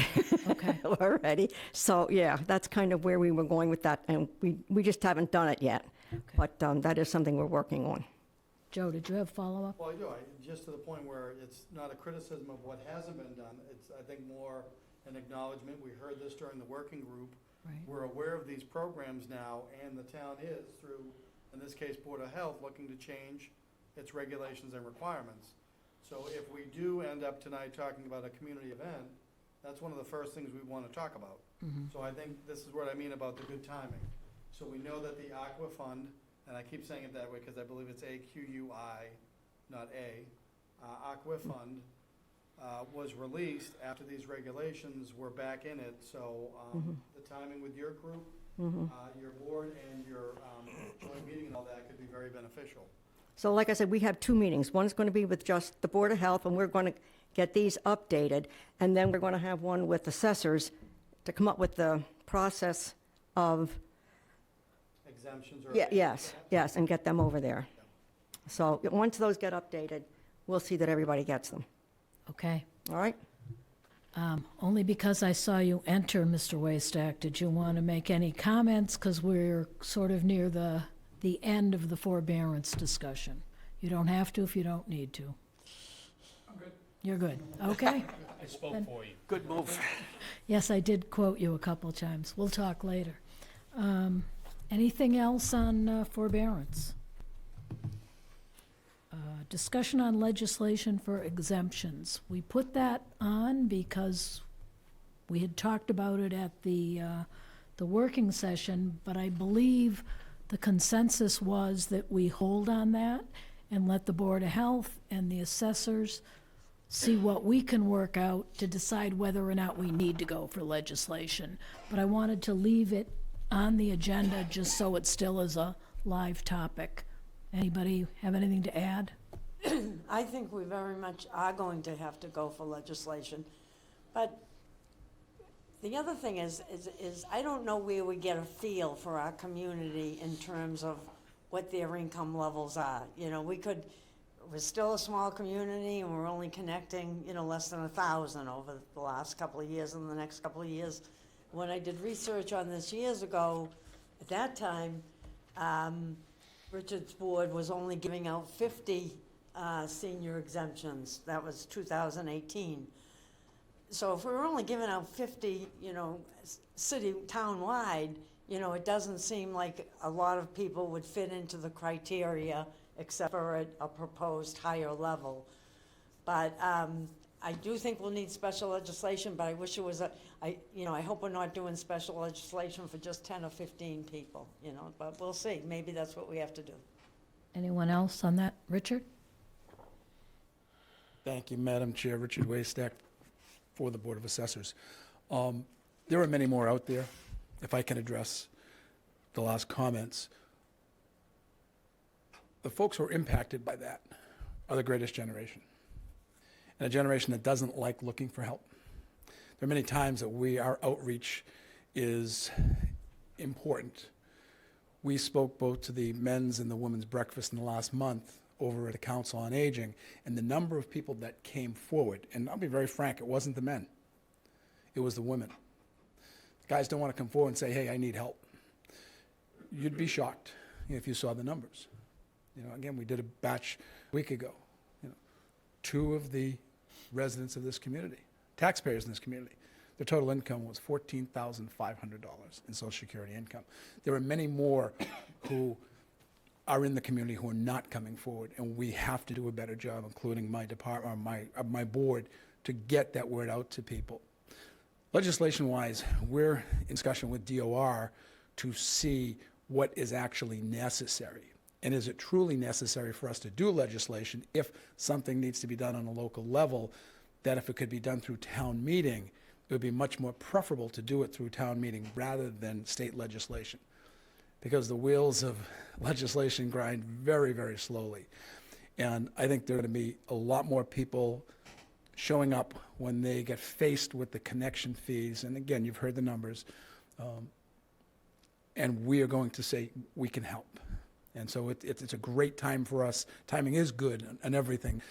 Speaker 2: Okay.
Speaker 8: already. So, yeah, that's kind of where we were going with that, and we just haven't done it yet. But that is something we're working on.
Speaker 2: Joe, did you have follow-up?
Speaker 7: Well, I do, just to the point where it's not a criticism of what hasn't been done, it's, I think, more an acknowledgement. We heard this during the working group.
Speaker 2: Right.
Speaker 7: We're aware of these programs now, and the town is, through, in this case, Board of Health, looking to change its regulations and requirements. So if we do end up tonight talking about a community event, that's one of the first things we want to talk about. So I think this is what I mean about the good timing. So we know that the Aqua Fund, and I keep saying it that way because I believe it's AQUI, not A, Aqua Fund, was released after these regulations were back in it. So the timing with your group, your board, and your joint meeting and all that could be very beneficial.
Speaker 8: So like I said, we have 2 meetings. One's going to be with just the Board of Health, and we're going to get these updated, and then we're going to have one with assessors to come up with the process of,
Speaker 7: Exemptions or.
Speaker 8: yes, and get them over there. So once those get updated, we'll see that everybody gets them.
Speaker 2: Okay.
Speaker 8: All right?
Speaker 2: Only because I saw you enter, Mr. Waystack, did you want to make any comments? Because we're sort of near the end of the forbearance discussion. You don't have to if you don't need to.
Speaker 5: I'm good.
Speaker 2: You're good. Okay.
Speaker 5: I spoke for you.
Speaker 1: Good move.
Speaker 2: Yes, I did quote you a couple of times. We'll talk later. Anything else on forbearance? Discussion on legislation for exemptions. We put that on because we had talked about it at the working session, but I believe the consensus was that we hold on that and let the Board of Health and the assessors see what we can work out to decide whether or not we need to go for legislation. But I wanted to leave it on the agenda just so it still is a live topic. Anybody have anything to add?
Speaker 9: I think we very much are going to have to go for legislation. But the other thing is I don't know where we get a feel for our community in terms of what their income levels are. You know, we're still a small community and we're only connecting, less than 1,000 over the last couple of years and the next couple of years. When I did research on this years ago, at that time, Richard's board was only giving out 50 senior exemptions. That was 2018. So if we were only giving out 50, city, town-wide, it doesn't seem like a lot of people would fit into the criteria except for a proposed higher level. But I do think we'll need special legislation, but I wish it was I hope we're not doing special legislation for just 10 or 15 people, but we'll see. Maybe that's what we have to do.
Speaker 2: Anyone else on that? Richard?
Speaker 12: Thank you, Madam Chair. Richard Waystack for the Board of Assessors. There are many more out there. If I can address the last comments. The folks who are impacted by that are the greatest generation, and a generation that doesn't like looking for help. There are many times that our outreach is important. We spoke both to the men's and the women's breakfast in the last month over at the Council on Aging, and the number of people that came forward, and I'll be very frank, it wasn't the men, it was the women. The guys don't want to come forward and say, hey, I need help. You'd be shocked if you saw the numbers. Again, we did a batch a week ago. 2 of the residents of this community, taxpayers in this community, their total income was $14,500 in Social Security income. There are many more who are in the community who are not coming forward, and we have to do a better job, including my department, my board, to get that word out to people. Legislation-wise, we're in discussion with DOR to see what is actually necessary. And is it truly necessary for us to do legislation if something needs to be done on a local level, that if it could be done through town meeting, it would be much more preferable to do it through town meeting rather than state legislation, because the wheels of legislation grind very, very slowly. And I think there are going to be a lot more people showing up when they get faced with the connection fees. And again, you've heard the numbers. And we are going to say, we can help. And so it's a great time for us. Timing is good and everything,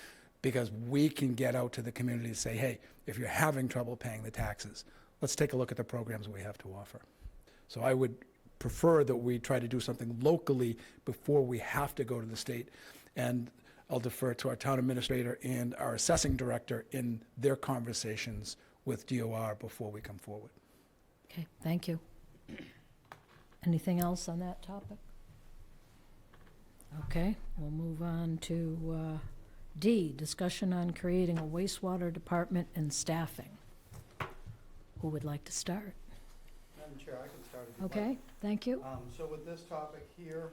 Speaker 12: because we can get out to the community and say, hey, if you're having trouble paying the taxes, let's take a look at the programs we have to offer. So I would prefer that we try to do something locally before we have to go to the state. And I'll defer to our town administrator and our assessing director in their conversations with DOR before we come forward.
Speaker 2: Okay, thank you. Anything else on that topic? Okay, we'll move on to D, discussion on creating a wastewater department and staffing. Who would like to start?
Speaker 7: Madam Chair, I can start if you'd like.
Speaker 2: Okay, thank you.
Speaker 7: So with this topic here,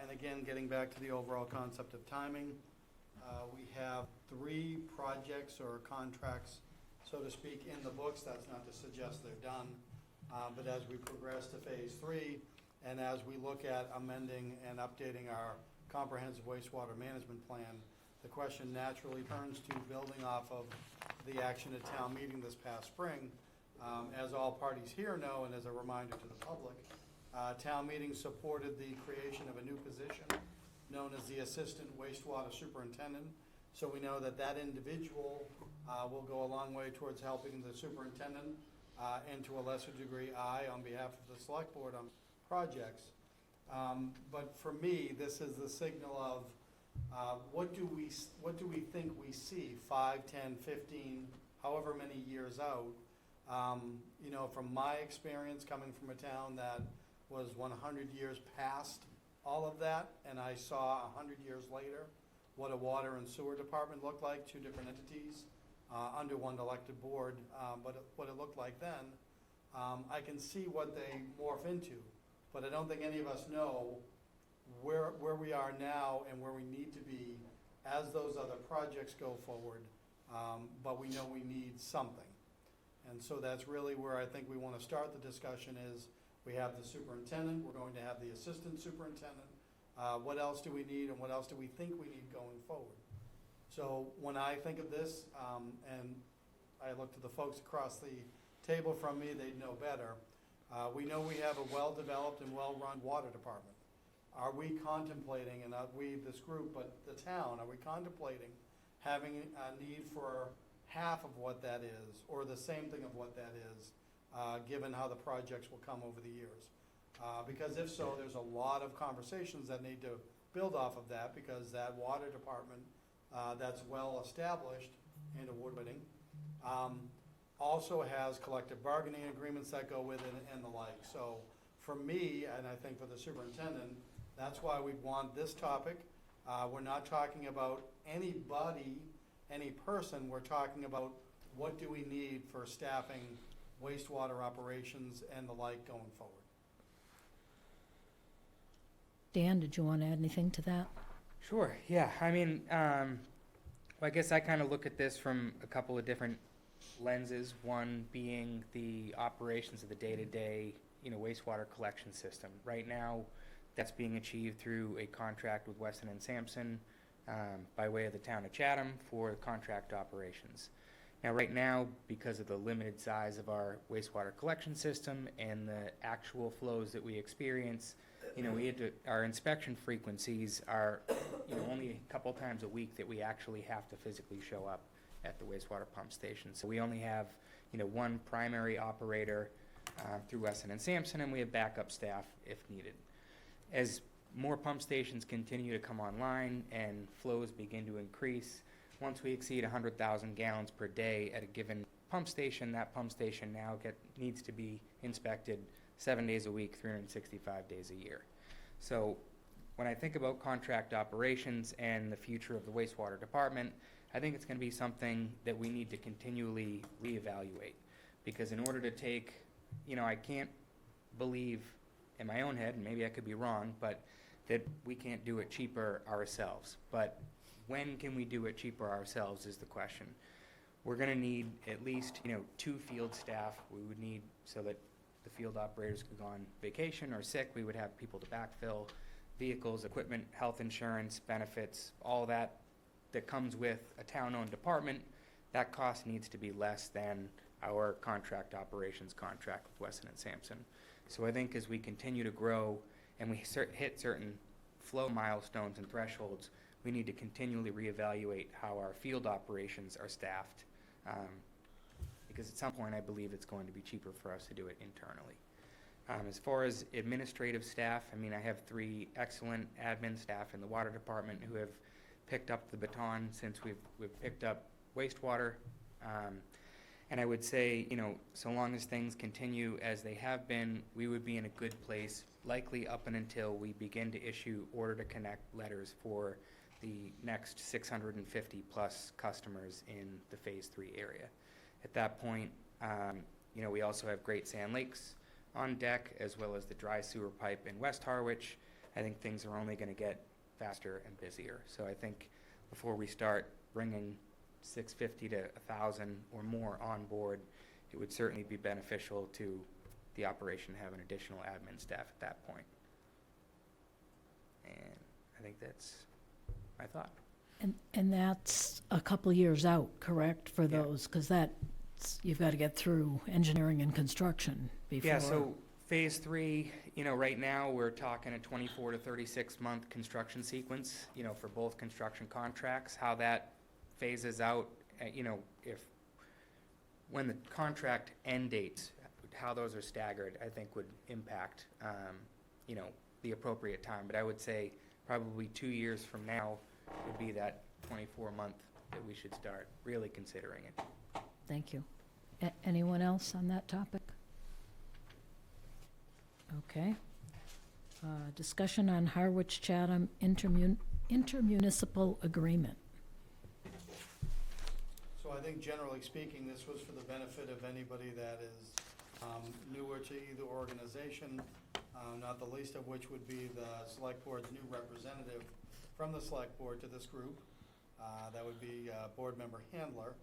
Speaker 7: and again, getting back to the overall concept of timing, we have 3 projects or contracts, so to speak, in the books. That's not to suggest they're done, but as we progress to phase 3, and as we look at amending and updating our comprehensive wastewater management plan, the question naturally turns to building off of the action at town meeting this past spring. As all parties here know, and as a reminder to the public, town meeting supported the creation of a new position known as the Assistant Wastewater Superintendent. So we know that that individual will go a long way towards helping the superintendent and to a lesser degree I, on behalf of the select board on projects. But for me, this is the signal of what do we think we see 5, 10, 15, however many years out. You know, from my experience coming from a town that was 100 years past all of that, and I saw 100 years later what a water and sewer department looked like, 2 different entities under one elected board, but what it looked like then, I can see what they morph into, but I don't think any of us know where we are now and where we need to be as those other projects go forward, but we know we need something. And so that's really where I think we want to start the discussion is we have the superintendent, we're going to have the assistant superintendent. What else do we need and what else do we think we need going forward? So when I think of this, and I look to the folks across the table from me, they'd know better. We know we have a well-developed and well-run water department. Are we contemplating, and not we, this group, but the town, are we contemplating having a need for half of what that is, or the same thing of what that is, given how the projects will come over the years? Because if so, there's a lot of conversations that need to build off of that, because that water department that's well-established and award-winning also has collective bargaining agreements that go with it and the like. So for me, and I think for the superintendent, that's why we want this topic. We're not talking about anybody, any person. We're talking about what do we need for staffing wastewater operations and the like going forward.
Speaker 2: Dan, did you want to add anything to that?
Speaker 6: Sure, yeah. I mean, well, I guess I kind of look at this from a couple of different lenses. One being the operations of the day-to-day, wastewater collection system. Right now, that's being achieved through a contract with Weston and Sampson by way of the town of Chatham for contract operations. Now, right now, because of the limited size of our wastewater collection system and the actual flows that we experience, our inspection frequencies are, only a couple times a week that we actually have to physically show up at the wastewater pump station. So we only have, one primary operator through Weston and Sampson, and we have backup staff if needed. As more pump stations continue to come online and flows begin to increase, once we exceed 100,000 gallons per day at a given pump station, that pump station now needs to be inspected 7 days a week, 365 days a year. So when I think about contract operations and the future of the wastewater department, I think it's going to be something that we need to continually reevaluate. Because in order to take, I can't believe in my own head, and maybe I could be wrong, but that we can't do it cheaper ourselves. But when can we do it cheaper ourselves is the question. We're going to need at least, 2 field staff. We would need, so that the field operators could go on vacation or sick, we would have people to backfill, vehicles, equipment, health insurance, benefits, all that comes with a town-owned department. That cost needs to be less than our contract operations contract with Weston and Sampson. So I think as we continue to grow and we hit certain flow milestones and thresholds, we need to continually reevaluate how our field operations are staffed. Because at some point, I believe it's going to be cheaper for us to do it internally. As far as administrative staff, I mean, I have 3 excellent admin staff in the water department who have picked up the baton since we've picked up wastewater. And I would say, you know, so long as things continue as they have been, we would be in a good place, likely up and until we begin to issue order to connect letters for the next 650-plus customers in the Phase 3 area. At that point, you know, we also have Great Sand Lakes on deck, as well as the dry sewer pipe in West Harwich. I think things are only going to get faster and busier. So I think before we start bringing 650 to 1,000 or more on board, it would certainly be beneficial to the operation to have an additional admin staff at that point. And I think that's my thought.
Speaker 2: And that's a couple years out, correct, for
Speaker 6: Yeah.
Speaker 2: those? Because you've got to get through engineering and construction before.
Speaker 6: Yeah, so Phase 3, you know, right now, we're talking a 24 to 36-month construction sequence, you know, for both construction contracts. How that phases out, you know, when the contract end dates, how those are staggered, I think would impact, you know, the appropriate time. But I would say probably 2 years from now would be that 24-month that we should start really considering it.
Speaker 2: Thank you. Anyone else on that topic? Okay. Discussion on Harwich Chatham intermunicipal agreement.
Speaker 7: So I think generally speaking, this was for the benefit of anybody that is newer to either organization, not the least of which would be the Select Board's new representative from the Select Board to this group. That would be Board Member Handler.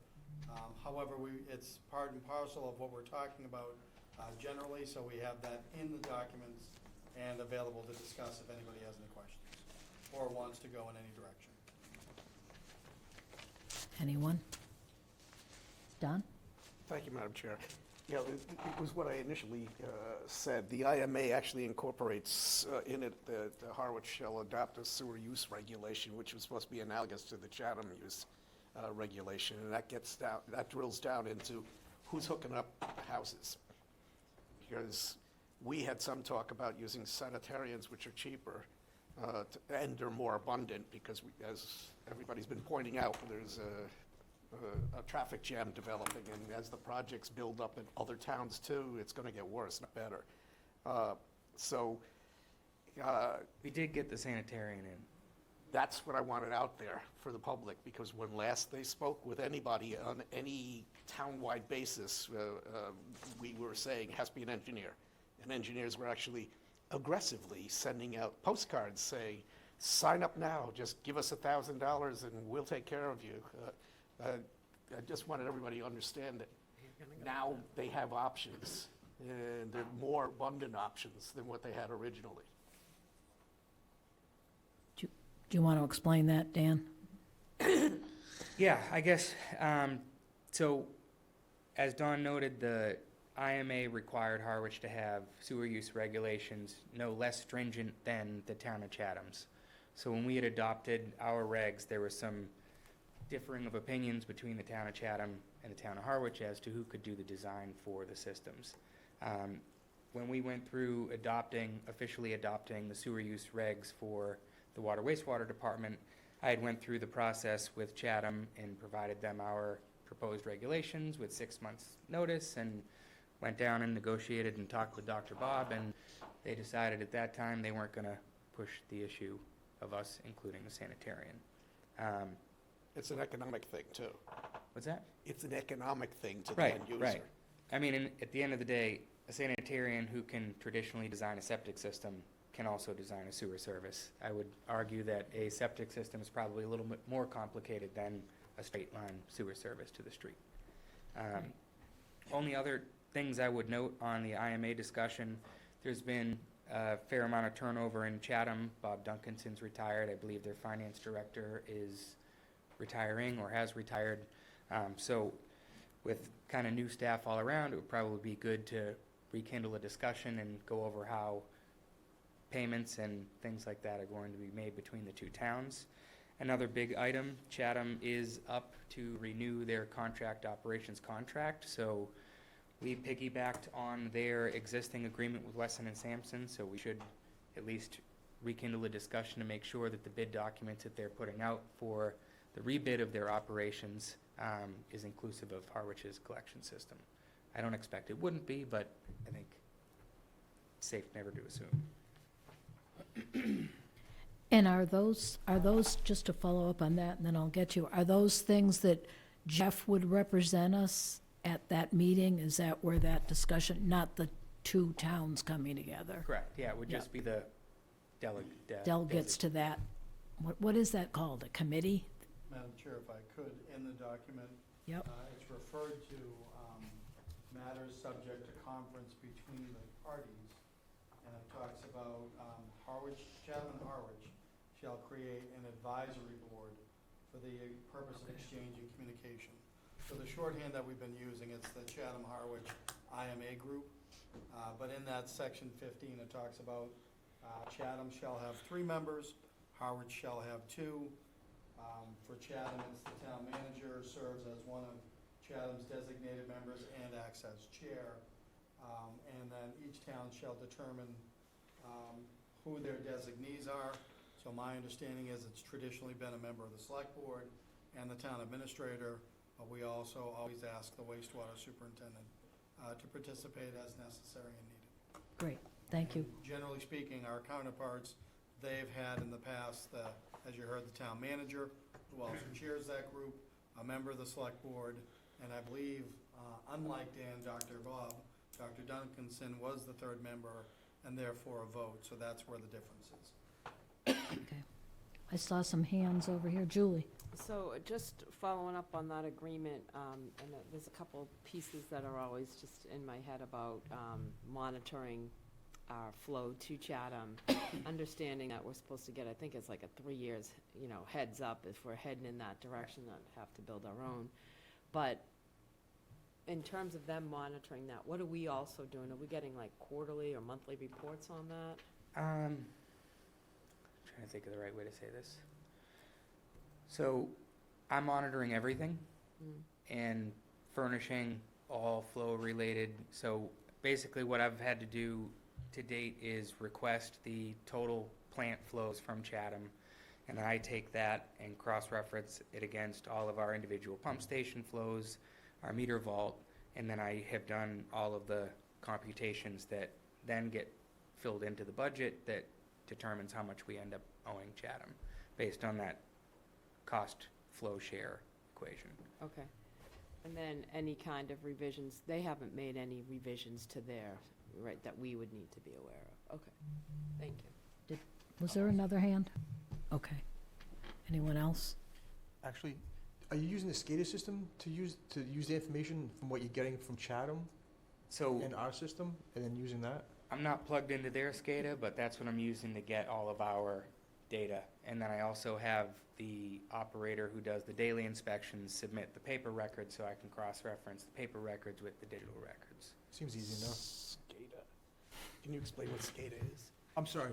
Speaker 7: However, it's part and parcel of what we're talking about generally, so we have that in the documents and available to discuss if anybody has any questions or wants to go in any direction.
Speaker 2: Anyone? Don?
Speaker 1: Thank you, Madam Chair. Yeah, it was what I initially said. The IMA actually incorporates in it that Harwich shall adopt a sewer use regulation, which was supposed to be analogous to the Chatham use regulation, and that drills down into who's hooking up the houses. Because we had some talk about using sanitarians, which are cheaper, and are more abundant, because as everybody's been pointing out, there's a traffic jam developing, and as the projects build up in other towns too, it's going to get worse, not better.
Speaker 6: We did get the sanitarian in.
Speaker 1: That's what I wanted out there for the public, because when last they spoke with anybody on any town-wide basis, we were saying it has to be an engineer. And engineers were actually aggressively sending out postcards saying, sign up now, just give us $1,000 and we'll take care of you. I just wanted everybody to understand that now they have options, and they're more abundant options than what they had originally.
Speaker 2: Do you want to explain that, Dan?
Speaker 6: Yeah, I guess, so as Don noted, the IMA required Harwich to have sewer use regulations no less stringent than the town of Chatham's. So when we had adopted our regs, there was some differing of opinions between the town of Chatham and the town of Harwich as to who could do the design for the systems. When we went through officially adopting the sewer use regs for the Water Wastewater Department, I had went through the process with Chatham and provided them our proposed regulations with 6 months' notice, and went down and negotiated and talked with Dr. Bob, and they decided at that time they weren't going to push the issue of us including the sanitarian.
Speaker 1: It's an economic thing too.
Speaker 6: What's that?
Speaker 1: It's an economic thing to the
Speaker 6: Right,
Speaker 1: end user.
Speaker 6: right. I mean, at the end of the day, a sanitarian who can traditionally design a septic system can also design a sewer service. I would argue that a septic system is probably a little bit more complicated than a straight line sewer service to the street. Only other things I would note on the IMA discussion, there's been a fair amount of turnover in Chatham. Bob Duncanson's retired. I believe their finance director is retiring or has retired. So with kind of new staff all around, it would probably be good to rekindle a discussion and go over how payments and things like that are going to be made between the two towns. Another big item, Chatham is up to renew their contract operations contract, so we piggybacked on their existing agreement with Weston and Sampson, so we should at least rekindle a discussion to make sure that the bid documents that they're putting out for the rebid of their operations is inclusive of Harwich's collection system. I don't expect it wouldn't be, but I think it's safe never to assume.
Speaker 2: And are those, just to follow up on that, and then I'll get you, are those things that Jeff would represent us at that meeting? Is that where that discussion, not the two towns coming together?
Speaker 6: Correct, yeah, it would just be the
Speaker 2: Delegates to that, what is that called, a committee?
Speaker 7: Madam Chair, if I could, in the document,
Speaker 2: Yep,
Speaker 7: it's referred to matters subject to conference between the parties, and it talks about Harwich, Chatham and Harwich shall create an advisory board for the purpose of exchanging communication. So the shorthand that we've been using, it's the Chatham-Harwich IMA group, but in that section 15, it talks about Chatham shall have 3 members, Harwich shall have 2. For Chatham, it's the town manager serves as one of Chatham's designated members and acts as chair. And then each town shall determine who their designees are. So my understanding is it's traditionally been a member of the select board and the town administrator, but we also always ask the wastewater superintendent to participate as necessary and needed.
Speaker 2: great, thank you.
Speaker 7: And generally speaking, our counterparts, they've had in the past, as you heard, the town manager, who also chairs that group, a member of the select board, and I believe, unlike Dan, Dr. Duncanson was the 3rd member, and therefore a vote, so that's where the difference is.
Speaker 2: Okay. I saw some hands over here, Julie.
Speaker 13: So just following up on that agreement, and there's a couple pieces that are always just in my head about monitoring our flow to Chatham, understanding that we're supposed to get, I think it's like a 3 years, heads up if we're heading in that direction, not have to build our own. But in terms of them monitoring that, what are we also doing? Are we getting like quarterly or monthly reports on that?
Speaker 6: I'm trying to think of the right way to say this. So I'm monitoring everything and furnishing all flow related. So basically what I've had to do to date is request the total plant flows from Chatham, and I take that and cross-reference it against all of our individual pump station flows, our meter vault, and then I have done all of the computations that then get filled into the budget that determines how much we end up owing Chatham based on that cost flow share equation.
Speaker 13: Okay. And then any kind of revisions, they haven't made any revisions to their, right, that we would need to be aware of. Okay, thank you.
Speaker 2: Was there another hand? Okay. Anyone else?
Speaker 4: Actually, are you using the SCADA system to use the information from what you're getting from Chatham
Speaker 6: So
Speaker 4: in our system, and then using that?
Speaker 6: I'm not plugged into their SCADA, but that's what I'm using to get all of our data. And then I also have the operator who does the daily inspections submit the paper records so I can cross-reference the paper records with the digital records.
Speaker 4: Seems easy enough.
Speaker 1: SCADA. Can you explain what SCADA is?
Speaker 4: I'm sorry.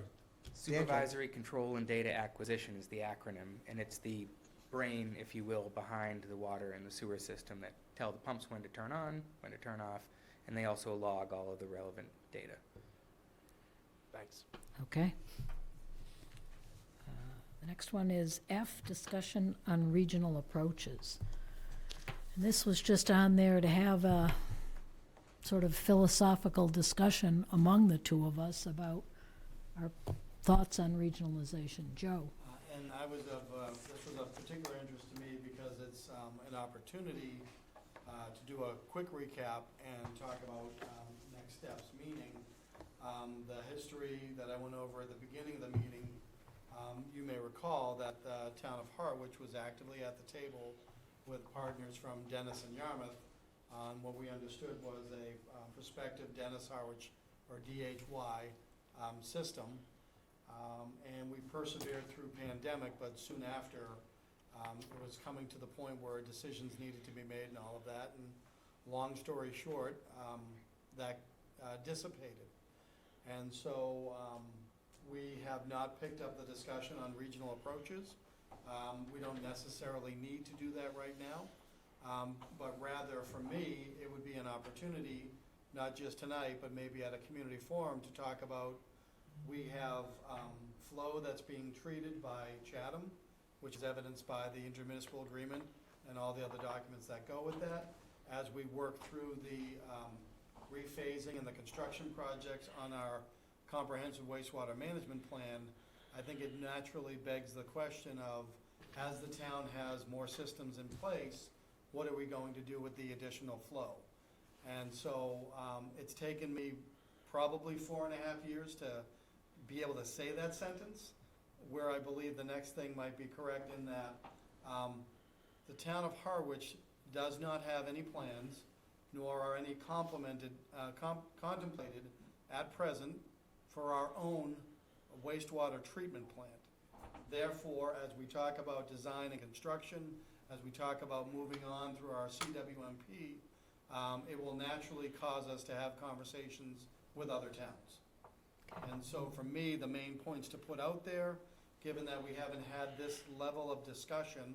Speaker 6: Supervisory Control and Data Acquisition is the acronym, and it's the brain, if you will, behind the water and the sewer system that tell the pumps when to turn on, when to turn off, and they also log all of the relevant data.
Speaker 1: Thanks.
Speaker 2: Okay. The next one is F, discussion on regional approaches. And this was just on there to have a sort of philosophical discussion among the two of us about our thoughts on regionalization. Joe?
Speaker 7: And I was this was of particular interest to me because it's an opportunity to do a quick recap and talk about next steps, meaning the history that I went over at the beginning of the meeting. You may recall that the town of Harwich was actively at the table with partners from Dennis and Yarmouth on what we understood was a prospective Dennis-Harwich, or DHY, system. And we persevered through pandemic, but soon after, it was coming to the point where decisions needed to be made and all of that. And long story short, that dissipated. And so we have not picked up the discussion on regional approaches. We don't necessarily need to do that right now, but rather, for me, it would be an opportunity, not just tonight, but maybe at a community forum, to talk about, we have flow that's being treated by Chatham, which is evidenced by the intermunicipal agreement and all the other documents that go with that. As we work through the rephasing and the construction projects on our comprehensive wastewater management plan, I think it naturally begs the question of, as the town has more systems in place, what are we going to do with the additional flow? And so it's taken me probably 4.5 years to be able to say that sentence, where I believe the next thing might be correct in that the town of Harwich does not have any plans, nor are any contemplated at present for our own wastewater treatment plant. Therefore, as we talk about design and construction, as we talk about moving on through our CWMP, it will naturally cause us to have conversations with other towns. And so for me, the main points to put out there, given that we haven't had this level of discussion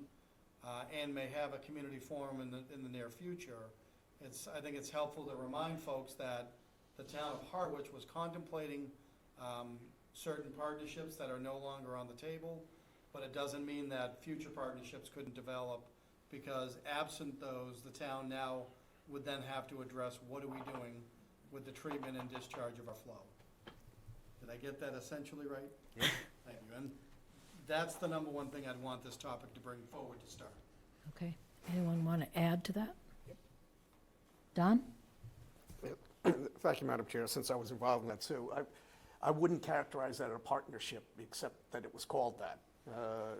Speaker 7: and may have a community forum in the near future, I think it's helpful to remind folks that the town of Harwich was contemplating certain partnerships that are no longer on the table, but it doesn't mean that future partnerships couldn't develop, because absent those, the town now would then have to address, what are we doing with the treatment and discharge of our flow? Did I get that essentially right?
Speaker 6: Yeah.
Speaker 7: Thank you. And that's the number one thing I'd want this topic to bring forward to start.
Speaker 2: Okay. Anyone want to add to that? Don?
Speaker 1: Thank you, Madam Chair. Since I was involved in that too, I wouldn't characterize that as a partnership, except that it was called that.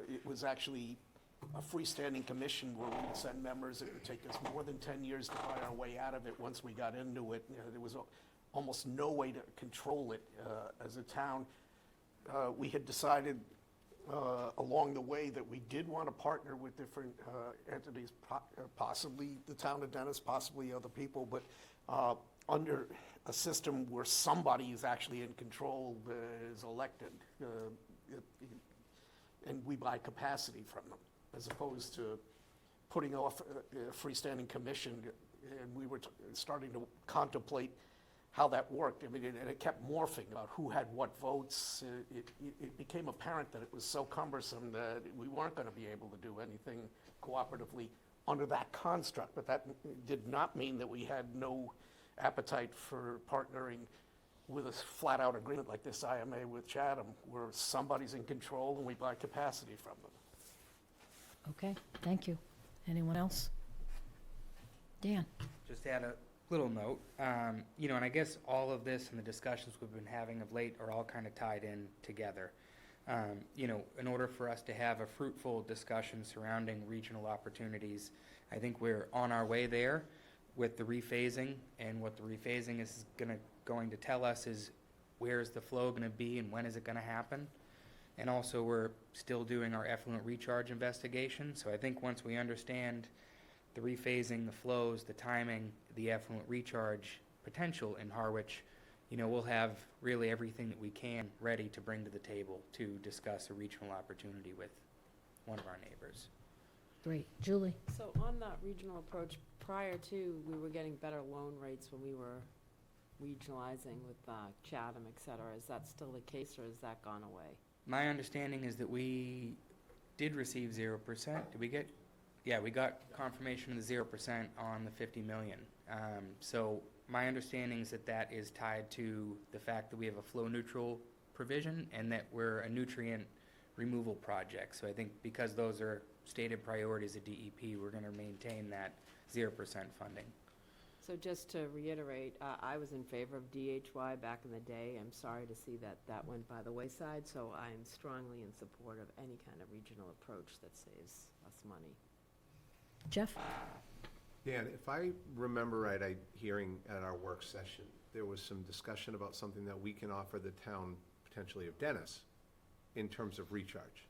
Speaker 1: It was actually a freestanding commission where we would send members. It would take us more than 10 years to find our way out of it once we got into it. There was almost no way to control it as a town. We had decided along the way that we did want to partner with different entities, possibly the town of Dennis, possibly other people, but under a system where somebody is actually in control is elected, and we buy capacity from them, as opposed to putting off a freestanding commission, and we were starting to contemplate how that worked. I mean, and it kept morphing about who had what votes. It became apparent that it was so cumbersome that we weren't going to be able to do anything cooperatively under that construct. But that did not mean that we had no appetite for partnering with a flat-out agreement like this IMA with Chatham, where somebody's in control and we buy capacity from them.
Speaker 2: Okay, thank you. Anyone else? Dan?
Speaker 6: Just add a little note, and I guess all of this and the discussions we've been having of late are all kind of tied in together. In order for us to have a fruitful discussion surrounding regional opportunities, I think we're on our way there with the rephasing, and what the rephasing is going to tell us is where is the flow going to be and when is it going to happen. And also, we're still doing our effluent recharge investigation, so I think once we understand the rephasing, the flows, the timing, the effluent recharge potential in Harwich, we'll have really everything that we can ready to bring to the table to discuss a regional opportunity with one of our neighbors.
Speaker 2: Great. Julie?
Speaker 13: So on that regional approach, prior to, we were getting better loan rates when we were regionalizing with Chatham, et cetera. Is that still the case, or has that gone away?
Speaker 6: My understanding is that we did receive 0%. Did we get? Yeah, we got confirmation of the 0% on the 50 million. So my understanding is that is tied to the fact that we have a flow neutral provision and that we're a nutrient removal project. So I think because those are stated priorities at DEP, we're going to maintain that 0% funding.
Speaker 13: So just to reiterate, I was in favor of DHY back in the day. I'm sorry to see that went by the wayside, so I'm strongly in support of any kind of regional approach that saves us money.
Speaker 2: Jeff?
Speaker 3: Dan, if I remember right, hearing at our work session, there was some discussion about something that we can offer the town, potentially of Dennis, in terms of recharge.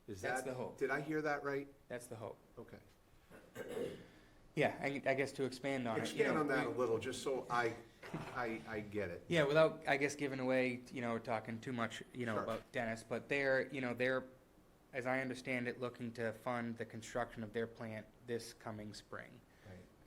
Speaker 6: That's the hope.
Speaker 3: Did I hear that right?
Speaker 6: That's the hope.
Speaker 3: Okay.
Speaker 6: Yeah, I guess to expand on it.
Speaker 3: Expand on that a little, just so I I get it.
Speaker 6: Yeah, without, I guess, giving away, talking too much,
Speaker 3: Sure.
Speaker 6: about Dennis, but they're, as I understand it, looking to fund the construction of their plant this coming spring.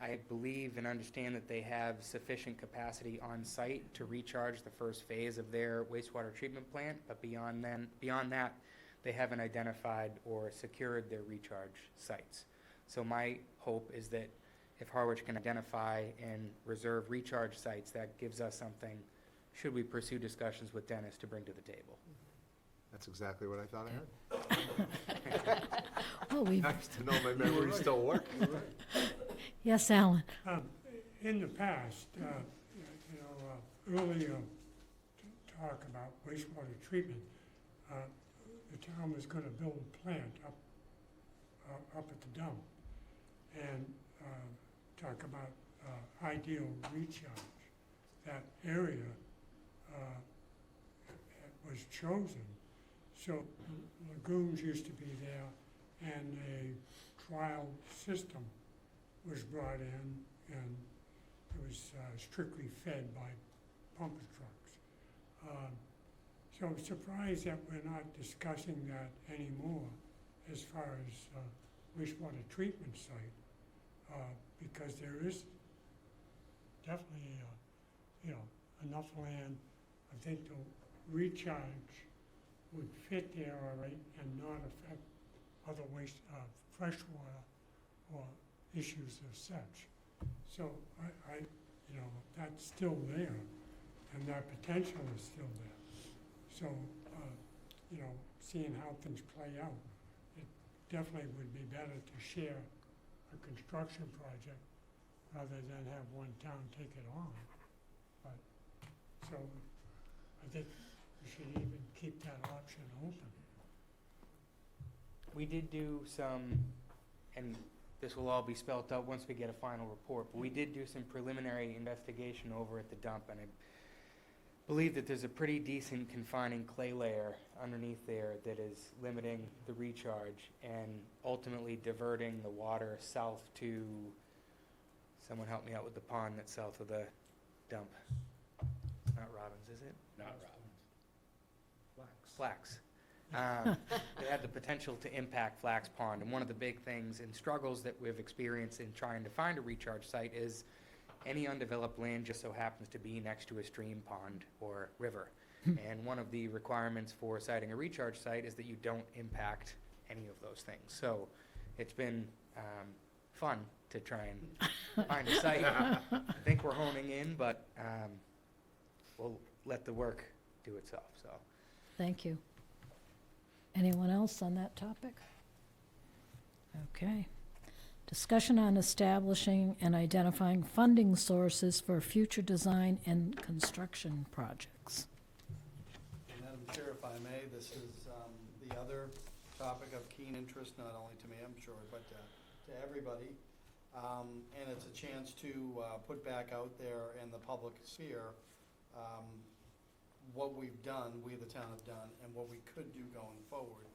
Speaker 6: I believe and understand that they have sufficient capacity on site to recharge the first phase of their wastewater treatment plant, but beyond that, they haven't identified or secured their recharge sites. So my hope is that if Harwich can identify and reserve recharge sites, that gives us something, should we pursue discussions with Dennis to bring to the table.
Speaker 3: That's exactly what I thought I heard.
Speaker 2: Well, we,
Speaker 3: Nice to know my memory still works.
Speaker 2: yes, Alan?
Speaker 14: In the past, earlier talk about wastewater treatment, the town was gonna build a plant up at the dump and talk about ideal recharge. That area was chosen. So lagoons used to be there and a trial system was brought in and it was strictly fed by pumper trucks. So I'm surprised that we're not discussing that anymore as far as wastewater treatment site, because there is definitely, enough land. I think the recharge would fit there all right and not affect other freshwater or issues of such. So I that's still there, and that potential is still there. So, seeing how things play out, it definitely would be better to share a construction project rather than have one town take it on. But, so, I think we should even keep that option open.
Speaker 6: We did do some, and this will all be spelled out once we get a final report, but we did do some preliminary investigation over at the dump, and I believe that there's a pretty decent confining clay layer underneath there that is limiting the recharge and ultimately diverting the water south to, someone help me out with the pond that's south of the dump. Not Robbins, is it?
Speaker 5: Not Robbins.
Speaker 6: Flax. It had the potential to impact Flax Pond, and one of the big things and struggles that we've experienced in trying to find a recharge site is any undeveloped land just so happens to be next to a stream, pond, or river. And one of the requirements for siting a recharge site is that you don't impact any of those things. So it's been fun to try and find a site. I think we're honing in, but we'll let the work do itself, so.
Speaker 2: Thank you. Anyone else on that topic? Okay. Discussion on establishing and identifying funding sources for future design and construction projects.
Speaker 7: Madam Chair, if I may, this is the other topic of keen interest, not only to me, I'm sure, but to everybody. And it's a chance to put back out there in the public sphere what we've done, we the town have done, and what we could do going forward.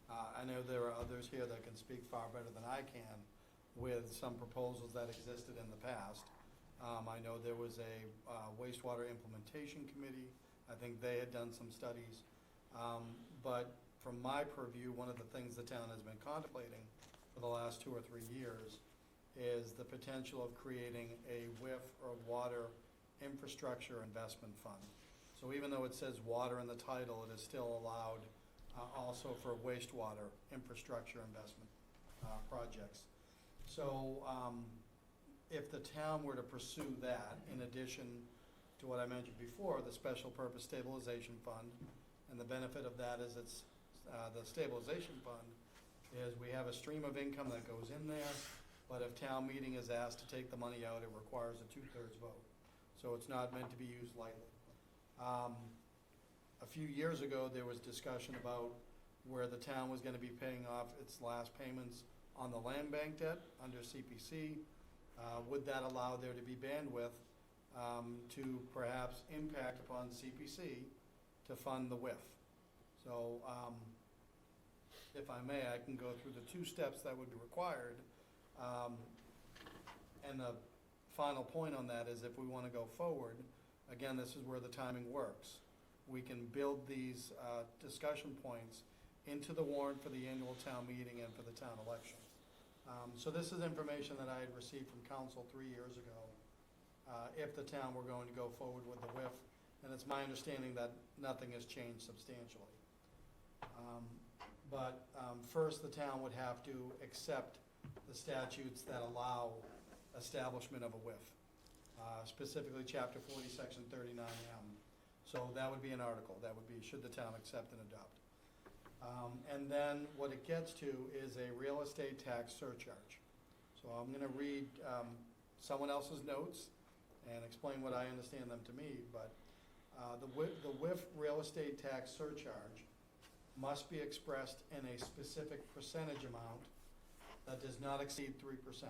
Speaker 7: I know there are others here that can speak far better than I can with some proposals that existed in the past. I know there was a wastewater implementation committee. I think they had done some studies. But from my purview, one of the things the town has been contemplating for the last 2 or 3 years is the potential of creating a WIF or water infrastructure investment fund. So even though it says water in the title, it is still allowed also for wastewater infrastructure investment projects. So if the town were to pursue that, in addition to what I mentioned before, the special purpose stabilization fund, and the benefit of that is it's the stabilization fund is we have a stream of income that goes in there, but if town meeting is asked to take the money out, it requires a 2/3 vote. So it's not meant to be used lightly. A few years ago, there was discussion about where the town was gonna be paying off its last payments on the land bank debt under CPC. Would that allow there to be bandwidth to perhaps impact upon CPC to fund the WIF? So if I may, I can go through the 2 steps that would be required. And the final point on that is if we want to go forward, again, this is where the timing works. We can build these discussion points into the warrant for the annual town meeting and for the town election. So this is information that I had received from council 3 years ago, if the town were going to go forward with the WIF, and it's my understanding that nothing has changed substantially. First, the town would have to accept the statutes that allow establishment of a WIF, specifically Chapter 40, Section 39M. So that would be an article. That would be, should the town accept and adopt. And then what it gets to is a real estate tax surcharge. So I'm going to read someone else's notes and explain what I understand them to mean, but the WIF real estate tax surcharge must be expressed in a specific percentage amount that does not exceed 3%.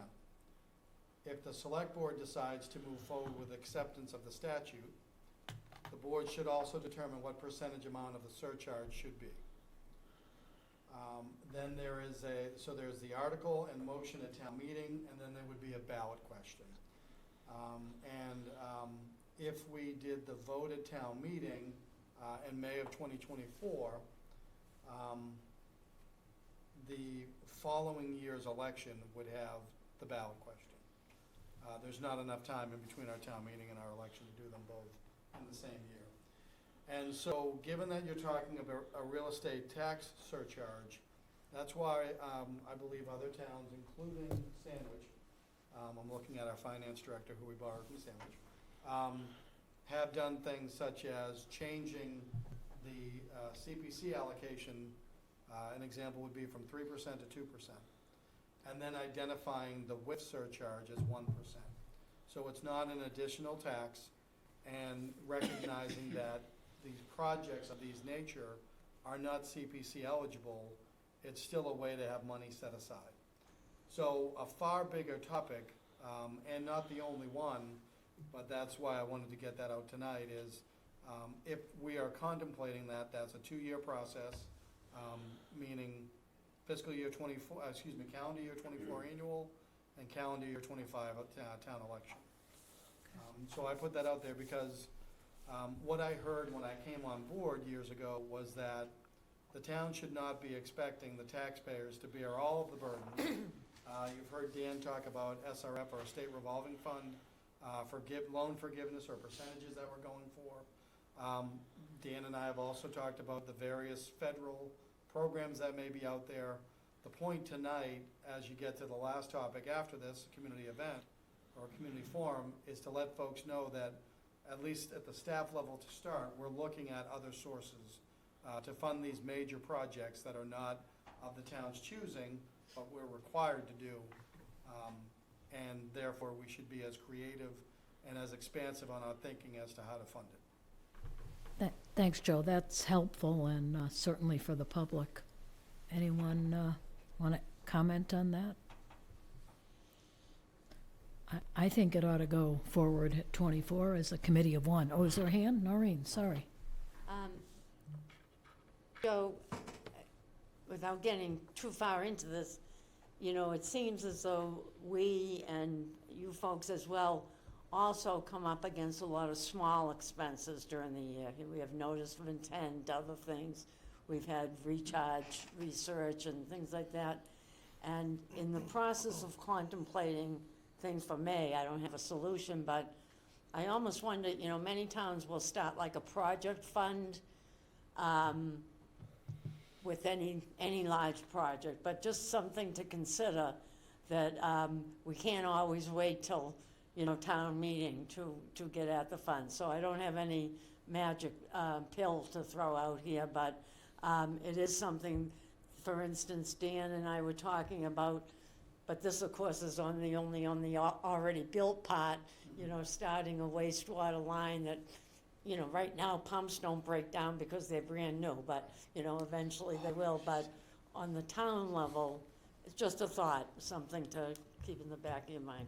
Speaker 7: If the select board decides to move forward with acceptance of the statute, the board should also determine what percentage amount of the surcharge should be. Then there's the article and motion at town meeting, and then there would be a ballot question. If we did the vote at town meeting in May of 2024, the following year's election would have the ballot question. There's not enough time in between our town meeting and our election to do them both in the same year. And so, given that you're talking about a real estate tax surcharge, that's why I believe other towns, including Sandwich, I'm looking at our finance director who we borrowed from Sandwich, have done things such as changing the CPC allocation. An example would be from 3% to 2%, and then identifying the WIF surcharge as 1%. So it's not an additional tax, and recognizing that these projects of these nature are not CPC eligible, it's still a way to have money set aside. So a far bigger topic, and not the only one, but that's why I wanted to get that out tonight, is if we are contemplating that, that's a 2-year process, meaning fiscal year 24, calendar year 24 annual, and calendar year 25 town election. So I put that out there because what I heard when I came on board years ago was that the town should not be expecting the taxpayers to bear all of the burden. You've heard Dan talk about SRF, or a state revolving fund, loan forgiveness or percentages that we're going for. Dan and I have also talked about the various federal programs that may be out there. The point tonight, as you get to the last topic after this, community event or community forum, is to let folks know that, at least at the staff level to start, we're looking at other sources to fund these major projects that are not of the town's choosing, but we're required to do. And therefore, we should be as creative and as expansive on our thinking as to how to fund it.
Speaker 2: Thanks, Joe. That's helpful, and certainly for the public. Anyone want to comment on that? I think it ought to go forward at 24 as a committee of one. Oh, is there a hand? Noreen, sorry.
Speaker 9: Joe, without getting too far into this, you know, it seems as though we, and you folks as well, also come up against a lot of small expenses during the year. We have notice of intent, other things. We've had recharge, research, and things like that. And in the process of contemplating things for May, I don't have a solution, but I almost wonder, you know, many towns will start like a project fund with any large project, but just something to consider, that we can't always wait till, you know, town meeting to get at the funds. So I don't have any magic pill to throw out here, but it is something, for instance, Dan and I were talking about, but this, of course, is only on the already built part, you know, starting a wastewater line that, you know, right now pumps don't break down because they're brand new, but, you know, eventually they will. But on the town level, it's just a thought, something to keep in the back of your mind.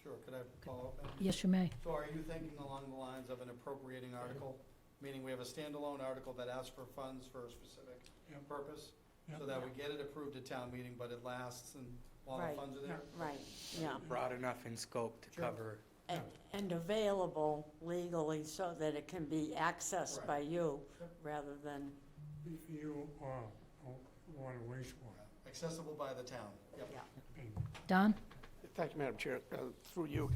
Speaker 7: Sure, could I follow up?
Speaker 2: Yes, you may.
Speaker 7: So are you thinking along the lines of an appropriating article? Meaning we have a standalone article that asks for funds for a specific purpose? So that we get it approved at town meeting, but it lasts and while the funds are there?
Speaker 9: Right, yeah.
Speaker 6: Broad enough in scope to
Speaker 7: Sure.
Speaker 6: cover
Speaker 9: and available legally so that it can be accessed by you rather than,
Speaker 14: You are water, wastewater.
Speaker 7: Accessible by the town, yep.
Speaker 9: yeah.
Speaker 2: Don?
Speaker 1: Thank you, Madam Chair. Through you,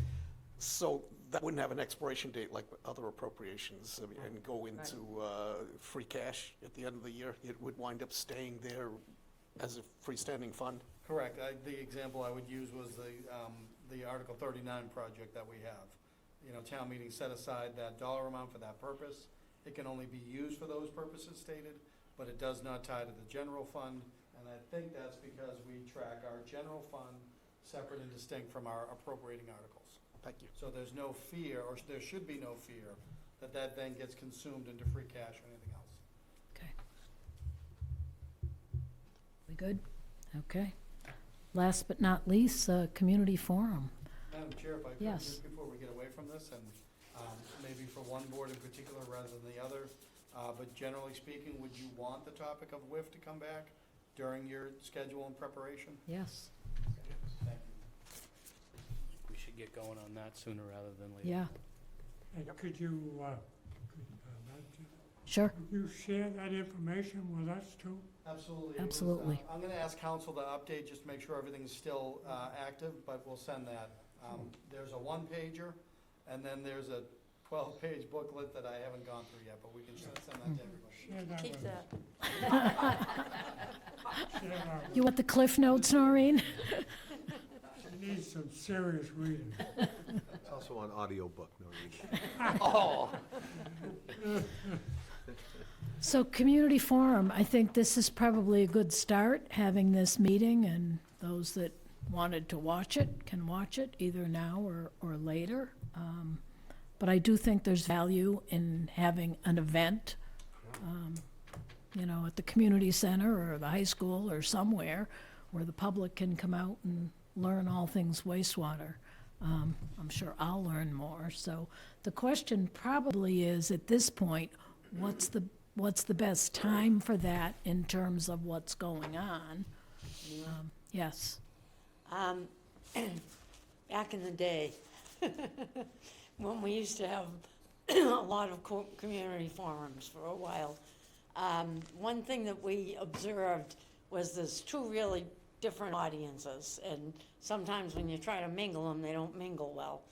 Speaker 1: so that wouldn't have an expiration date like other appropriations and go into free cash at the end of the year? It would wind up staying there as a freestanding fund?
Speaker 7: Correct. The example I would use was the Article 39 project that we have. You know, town meeting set aside that dollar amount for that purpose. It can only be used for those purposes stated, but it does not tie to the general fund. And I think that's because we track our general fund separate and distinct from our appropriating articles.
Speaker 1: Thank you.
Speaker 7: So there's no fear, or there should be no fear, that that then gets consumed into free cash or anything else.
Speaker 2: Okay. We good? Okay. Last but not least, community forum.
Speaker 7: Madam Chair, if I could,
Speaker 2: Yes.
Speaker 7: just before we get away from this, and maybe for one board in particular rather than the other, but generally speaking, would you want the topic of WIF to come back during your schedule and preparation?
Speaker 2: Yes.
Speaker 7: Thank you.
Speaker 5: We should get going on that sooner rather than later.
Speaker 2: Yeah,
Speaker 14: And could you,
Speaker 2: sure.
Speaker 14: could you share that information with us too?
Speaker 7: Absolutely. It was,
Speaker 2: Absolutely.
Speaker 7: I'm going to ask council to update, just to make sure everything's still active, but we'll send that. There's a one-pager, and then there's a 12-page booklet that I haven't gone through yet, but we can send that to everybody.
Speaker 14: Share that
Speaker 9: Keep
Speaker 14: with
Speaker 9: that.
Speaker 14: us. Share that with
Speaker 2: You want the cliff notes, Noreen?
Speaker 14: us. It needs some serious reading.
Speaker 3: It's also on audiobook, no reading.
Speaker 1: Oh,
Speaker 2: So community forum, I think this is probably a good start, having this meeting, and those that wanted to watch it can watch it either now or later. But I do think there's value in having an event, you know, at the community center or the high school or somewhere where the public can come out and learn all things wastewater. I'm sure I'll learn more. So the question probably is, at this point, what's the best time for that in terms of what's going on? Yes.
Speaker 9: Back in the day, when we used to have a lot of community forums for a while, one thing that we observed was there's two really different audiences, and sometimes when you try to mingle them, they don't mingle well.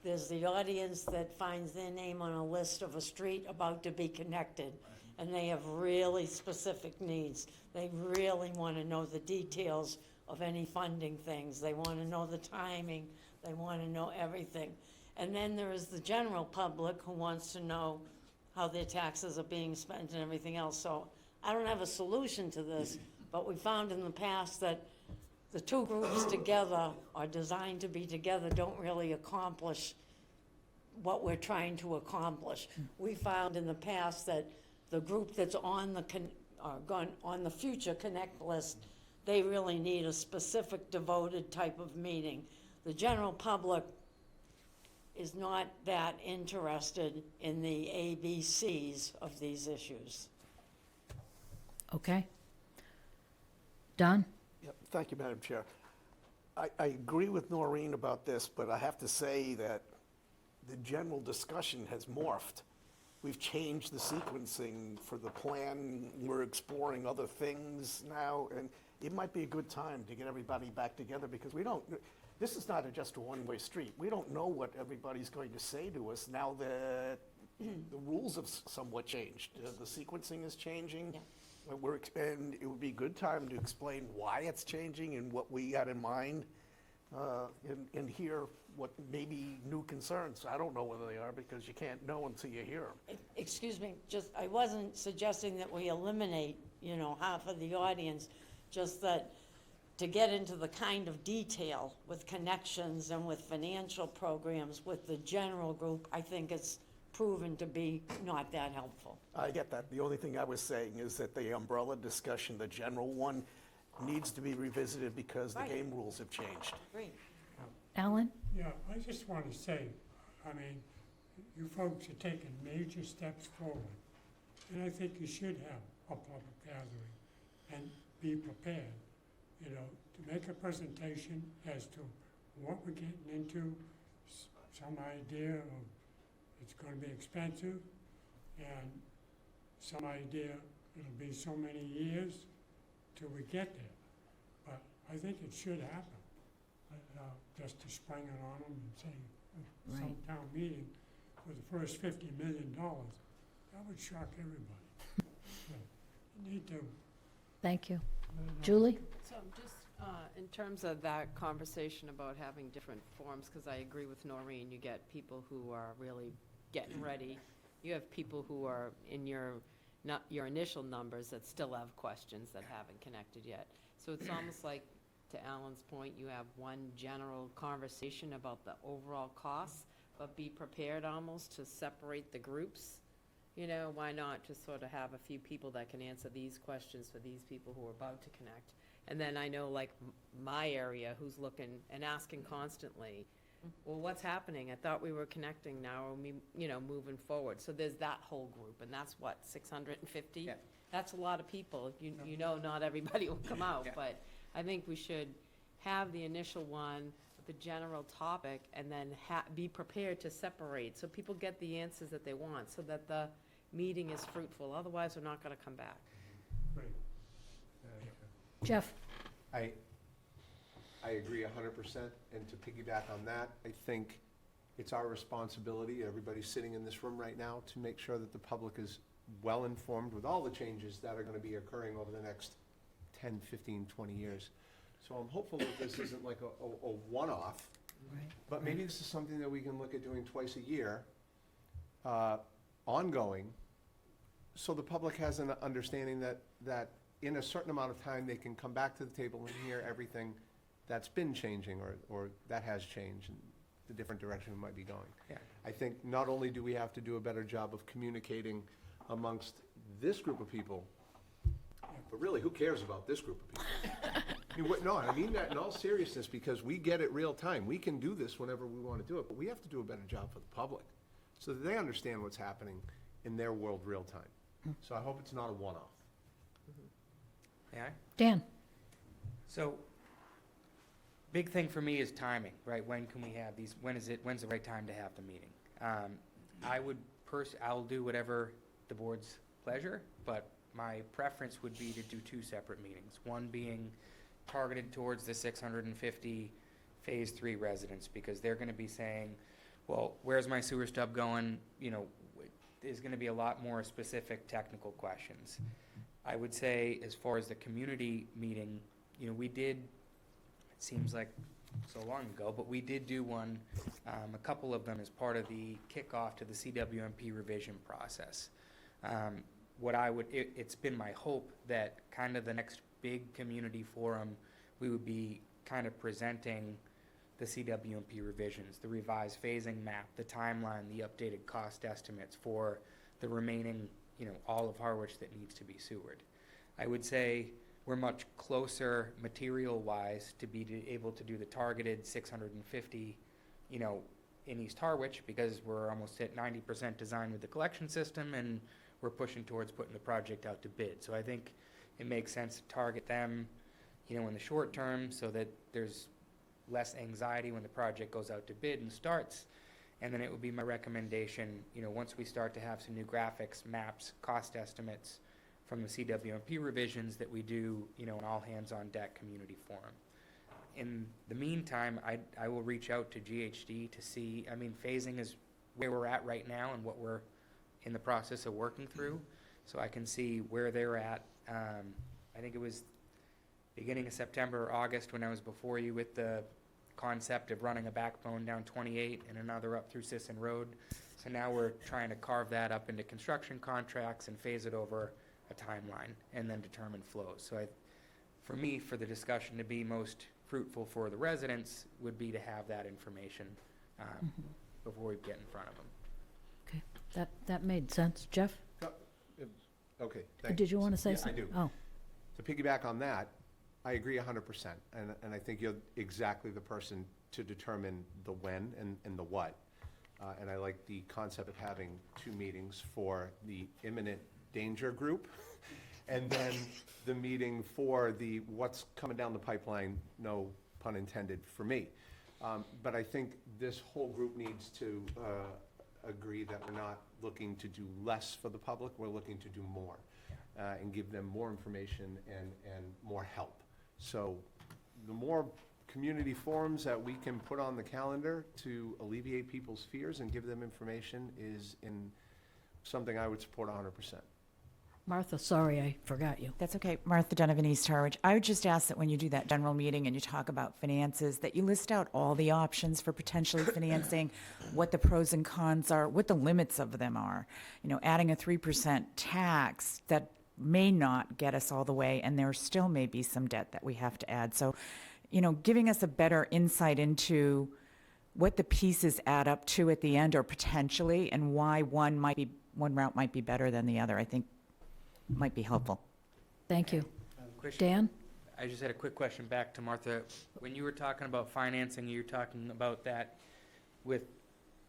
Speaker 9: There's the audience that finds their name on a list of a street about to be connected, and they have really specific needs. They really want to know the details of any funding things. They want to know the timing. They want to know everything. And then there is the general public who wants to know how their taxes are being spent and everything else. So I don't have a solution to this, but we found in the past that the two groups together, or designed to be together, don't really accomplish what we're trying to accomplish. We found in the past that the group that's on the future Connect list, they really need a specific devoted type of meeting. The general public is not that interested in the ABCs of these issues.
Speaker 2: Okay. Don?
Speaker 1: yep, thank you, Madam Chair. I agree with Noreen about this, but I have to say that the general discussion has morphed. We've changed the sequencing for the plan. We're exploring other things now, and it might be a good time to get everybody back together, because this is not just a one-way street. We don't know what everybody's going to say to us now that the rules have somewhat changed. The sequencing is changing.
Speaker 9: Yeah.
Speaker 1: And it would be a good time to explain why it's changing and what we had in mind, and hear what maybe new concerns. I don't know whether they are, because you can't know until you hear them.
Speaker 9: Excuse me, I wasn't suggesting that we eliminate, half of the audience, just that to get into the kind of detail with connections and with financial programs with the general group, I think it's proven to be not that helpful.
Speaker 1: I get that. The only thing I was saying is that the umbrella discussion, the general one, needs to be revisited because the
Speaker 9: Right.
Speaker 1: game rules have changed.
Speaker 9: Great.
Speaker 2: Alan?
Speaker 14: Yeah, I just want to say, you folks are taking major steps forward. And I think you should have a public gathering and be prepared, to make a presentation as to what we're getting into, some idea of it's gonna be expensive, and some idea it'll be so many years till we get there. But I think it should happen. Just to spring it on them and say, some
Speaker 2: Right.
Speaker 14: town meeting for the first $50 million, that would shock everybody. So, you need to.
Speaker 2: Thank you.
Speaker 14: let it know.
Speaker 2: Julie?
Speaker 13: So just in terms of that conversation about having different forms, because I agree with Noreen, you get people who are really getting ready. You have people who are in your initial numbers that still have questions that haven't connected yet. So it's almost like, to Alan's point, you have one general conversation about the overall costs, but be prepared almost to separate the groups. You know, why not just sort of have a few people that can answer these questions for these people who are about to connect? And then I know, like, my area, who's looking and asking constantly, well, what's happening? I thought we were connecting now, and we, you know, moving forward. So there's that whole group, and that's what, 650?
Speaker 6: Yeah.
Speaker 13: That's a lot of people. You know, not everybody will come out,
Speaker 6: Yeah.
Speaker 13: but I think we should have the initial one, the general topic, and then be prepared to separate, so people get the answers that they want, so that the meeting is fruitful. Otherwise, we're not gonna come back.
Speaker 14: Great.
Speaker 2: Jeff?
Speaker 3: I agree 100%, and to piggyback on that, I think it's our responsibility, everybody sitting in this room right now, to make sure that the public is well-informed with all the changes that are gonna be occurring over the next 10, 15, 20 years. So I'm hopeful that this isn't like a one-off, but maybe this is something that we can look at doing twice a year, ongoing, so the public has an understanding that in a certain amount of time, they can come back to the table and hear everything that's been changing or that has changed and the different direction we might be going.
Speaker 6: Yeah.
Speaker 3: I think not only do we have to do a better job of communicating amongst this group of people, but really, who cares about this group of people? No, I mean that in all seriousness, because we get it real time. We can do this whenever we want to do it, but we have to do a better job for the public so that they understand what's happening in their world real time. So I hope it's not a one-off.
Speaker 6: May I?
Speaker 2: Dan?
Speaker 6: So, big thing for me is timing, right? When can we have these, when's the right time to have the meeting? I'll do whatever the board's pleasure, but my preference would be to do two separate meetings. One being targeted towards the 650 Phase 3 residents, because they're gonna be saying, well, where's my sewer stub going? You know, there's gonna be a lot more specific technical questions. I would say, as far as the community meeting, you know, we did, it seems like so long ago, but we did do one, a couple of them as part of the kickoff to the CWMP revision process. It's been my hope that kind of the next big community forum, we would be kind of presenting the CWMP revisions, the revised phasing map, the timeline, the updated cost estimates for the remaining, you know, all of Harwich that needs to be sewered. I would say we're much closer material-wise to be able to do the targeted 650, you know, in East Harwich, because we're almost at 90% design with the collection system, and we're pushing towards putting the project out to bid. So I think it makes sense to target them, you know, in the short term, so that there's less anxiety when the project goes out to bid and starts. And then it would be my recommendation, you know, once we start to have some new graphics, maps, cost estimates from the CWMP revisions, that we do, you know, an all-hands-on-deck community forum. In the meantime, I will reach out to GHD to see, I mean, phasing is where we're at right now and what we're in the process of working through, so I can see where they're at. I think it was beginning of September or August when I was before you with the concept of running a backbone down 28 and another up through Sisson Road. So now we're trying to carve that up into construction contracts and phase it over a timeline and then determine flows. So for me, for the discussion to be most fruitful for the residents would be to have that information before we get in front of them.
Speaker 2: Okay, that made sense. Jeff?
Speaker 3: Okay, thank you.
Speaker 2: Did you want to say
Speaker 3: Yeah,
Speaker 2: something?
Speaker 3: I do. To piggyback on that, I agree 100%, and I think you're exactly the person to determine the when and the what. And I like the concept of having two meetings for the imminent danger group, and then the meeting for the what's coming down the pipeline, no pun intended, for me. But I think this whole group needs to agree that we're not looking to do less for the public, we're looking to do more, and give them more information and more help. So the more community forums that we can put on the calendar to alleviate people's fears and give them information is something I would support 100%.
Speaker 2: Martha, sorry, I forgot you.
Speaker 11: That's okay. Martha Donovan, East Harwich. I would just ask that when you do that general meeting and you talk about finances, that you list out all the options for potentially financing, what the pros and cons are, what the limits of them are. You know, adding a 3% tax that may not get us all the way, and there still may be some debt that we have to add. So, you know, giving us a better insight into what the pieces add up to at the end, or potentially, and why one route might be better than the other, I think might be helpful.
Speaker 2: Thank you.
Speaker 6: Question.
Speaker 2: Dan?
Speaker 6: I just had a quick question back to Martha. When you were talking about financing, you were talking about that with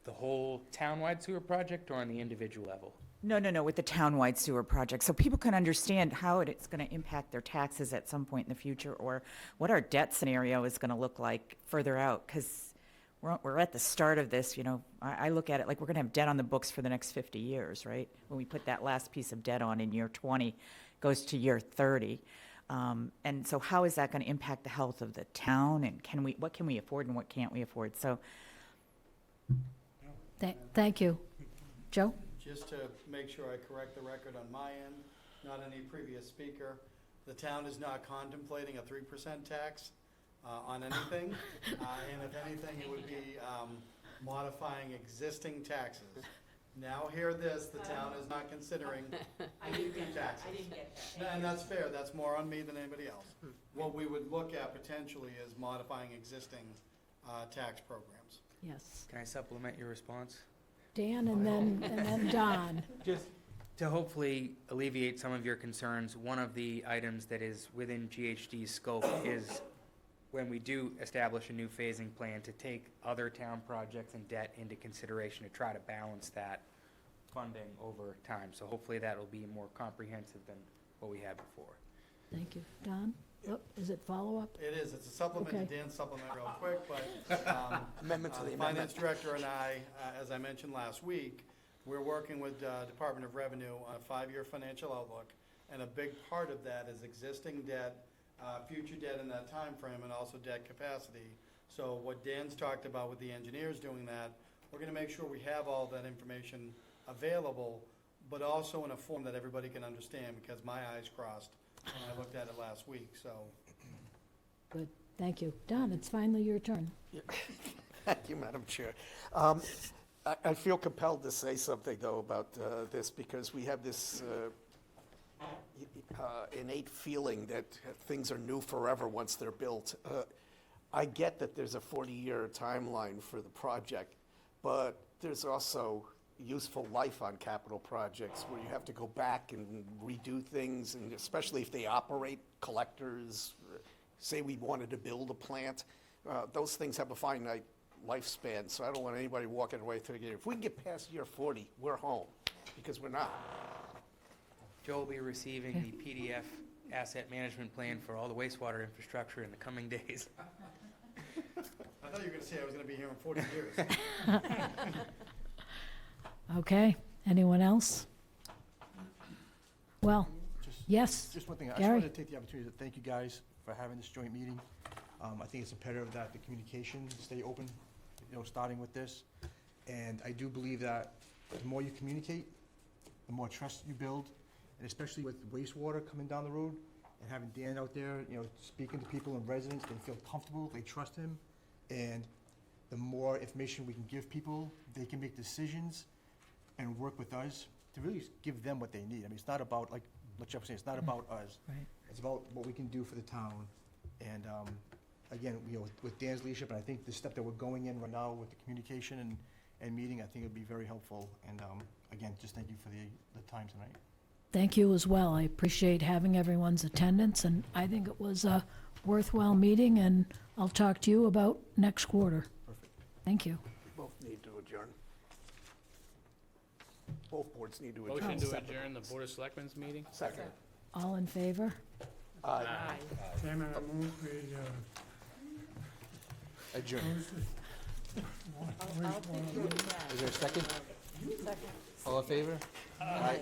Speaker 6: the whole townwide sewer project or on the individual level?
Speaker 11: No, with the townwide sewer project, so people can understand how it's going to impact their taxes at some point in the future, or what our debt scenario is going to look like further out, because we're at the start of this. You know, I look at it like we're going to have debt on the books for the next 50 years, right? When we put that last piece of debt on in year 20, goes to year 30. And so how is that going to impact the health of the town, and what can we afford and what can't we afford? So,
Speaker 2: Thank you. Joe?
Speaker 7: Just to make sure I correct the record on my end, not any previous speaker, the town is not contemplating a 3% tax on anything. And if anything, it would be modifying existing taxes. Now hear this, the town is not considering new taxes.
Speaker 9: I didn't get that.
Speaker 7: And that's fair, that's more on me than anybody else. What we would look at potentially is modifying existing tax programs.
Speaker 2: Yes.
Speaker 6: Can I supplement your response?
Speaker 2: Dan and then Don.
Speaker 6: Just to hopefully alleviate some of your concerns, one of the items that is within GHD's scope is when we do establish a new phasing plan, to take other town projects and debt into consideration to try to balance that funding over time. So hopefully that'll be more comprehensive than what we had before.
Speaker 2: Thank you. Don? Oh, is it follow-up?
Speaker 7: It is, it's a supplement to
Speaker 2: Okay.
Speaker 7: Dan's supplement real quick, but
Speaker 1: Amendment to the
Speaker 7: the
Speaker 1: amendment.
Speaker 7: finance director and I, as I mentioned last week, we're working with Department of Revenue on a 5-year financial outlook, and a big part of that is existing debt, future debt in that time frame, and also debt capacity. So what Dan's talked about with the engineers doing that, we're gonna make sure we have all that information available, but also in a form that everybody can understand, because my eyes crossed when I looked at it last week, so.
Speaker 2: Good. Thank you. Don, it's finally your turn.
Speaker 1: Thank you, Madam Chair. I feel compelled to say something, though, about this, because we have this innate feeling that things are new forever once they're built. I get that there's a 40-year timeline for the project, but there's also useful life on capital projects where you have to go back and redo things, and especially if they operate collectors. Say we wanted to build a plant, those things have a finite lifespan, so I don't want anybody walking away thinking, if we can get past year 40, we're home, because we're not.
Speaker 6: Joe will be receiving the PDF asset management plan for all the wastewater infrastructure in the coming days.
Speaker 7: I thought you were gonna say I was gonna be here in 40 years.
Speaker 2: Okay. Anyone else? Well,
Speaker 4: Just-
Speaker 2: yes.
Speaker 4: Just one thing, I just
Speaker 2: Gary?
Speaker 4: wanted to take the opportunity to thank you guys for having this joint meeting. I think it's imperative that the communication stay open, you know, starting with this. And I do believe that the more you communicate, the more trust you build, and especially with wastewater coming down the road, and having Dan out there, you know, speaking to people and residents, they feel comfortable, they trust him. And the more information we can give people, they can make decisions and work with us to really give them what they need. I mean, it's not about, like Jeff was saying, it's not about us.
Speaker 2: Right.
Speaker 4: It's about what we can do for the town. And again, you know, with Dan's leadership, and I think the step that we're going in right now with the communication and meeting, I think it'd be very helpful. And again, just thank you for the time tonight.
Speaker 2: Thank you as well. I appreciate having everyone's attendance, and I think it was a worthwhile meeting, and I'll talk to you about next quarter.
Speaker 4: Perfect.
Speaker 2: Thank you.
Speaker 1: Both need to adjourn. Both boards need to adjourn.
Speaker 5: Motion to
Speaker 1: separately.
Speaker 5: adjourn the Board of Selectmen's meeting?
Speaker 1: Second.
Speaker 2: All in favor?
Speaker 1: Aye.
Speaker 14: Chairman, I move we
Speaker 3: adjourn.
Speaker 14: Wastewater.
Speaker 3: Is there a second? All in favor? Aye.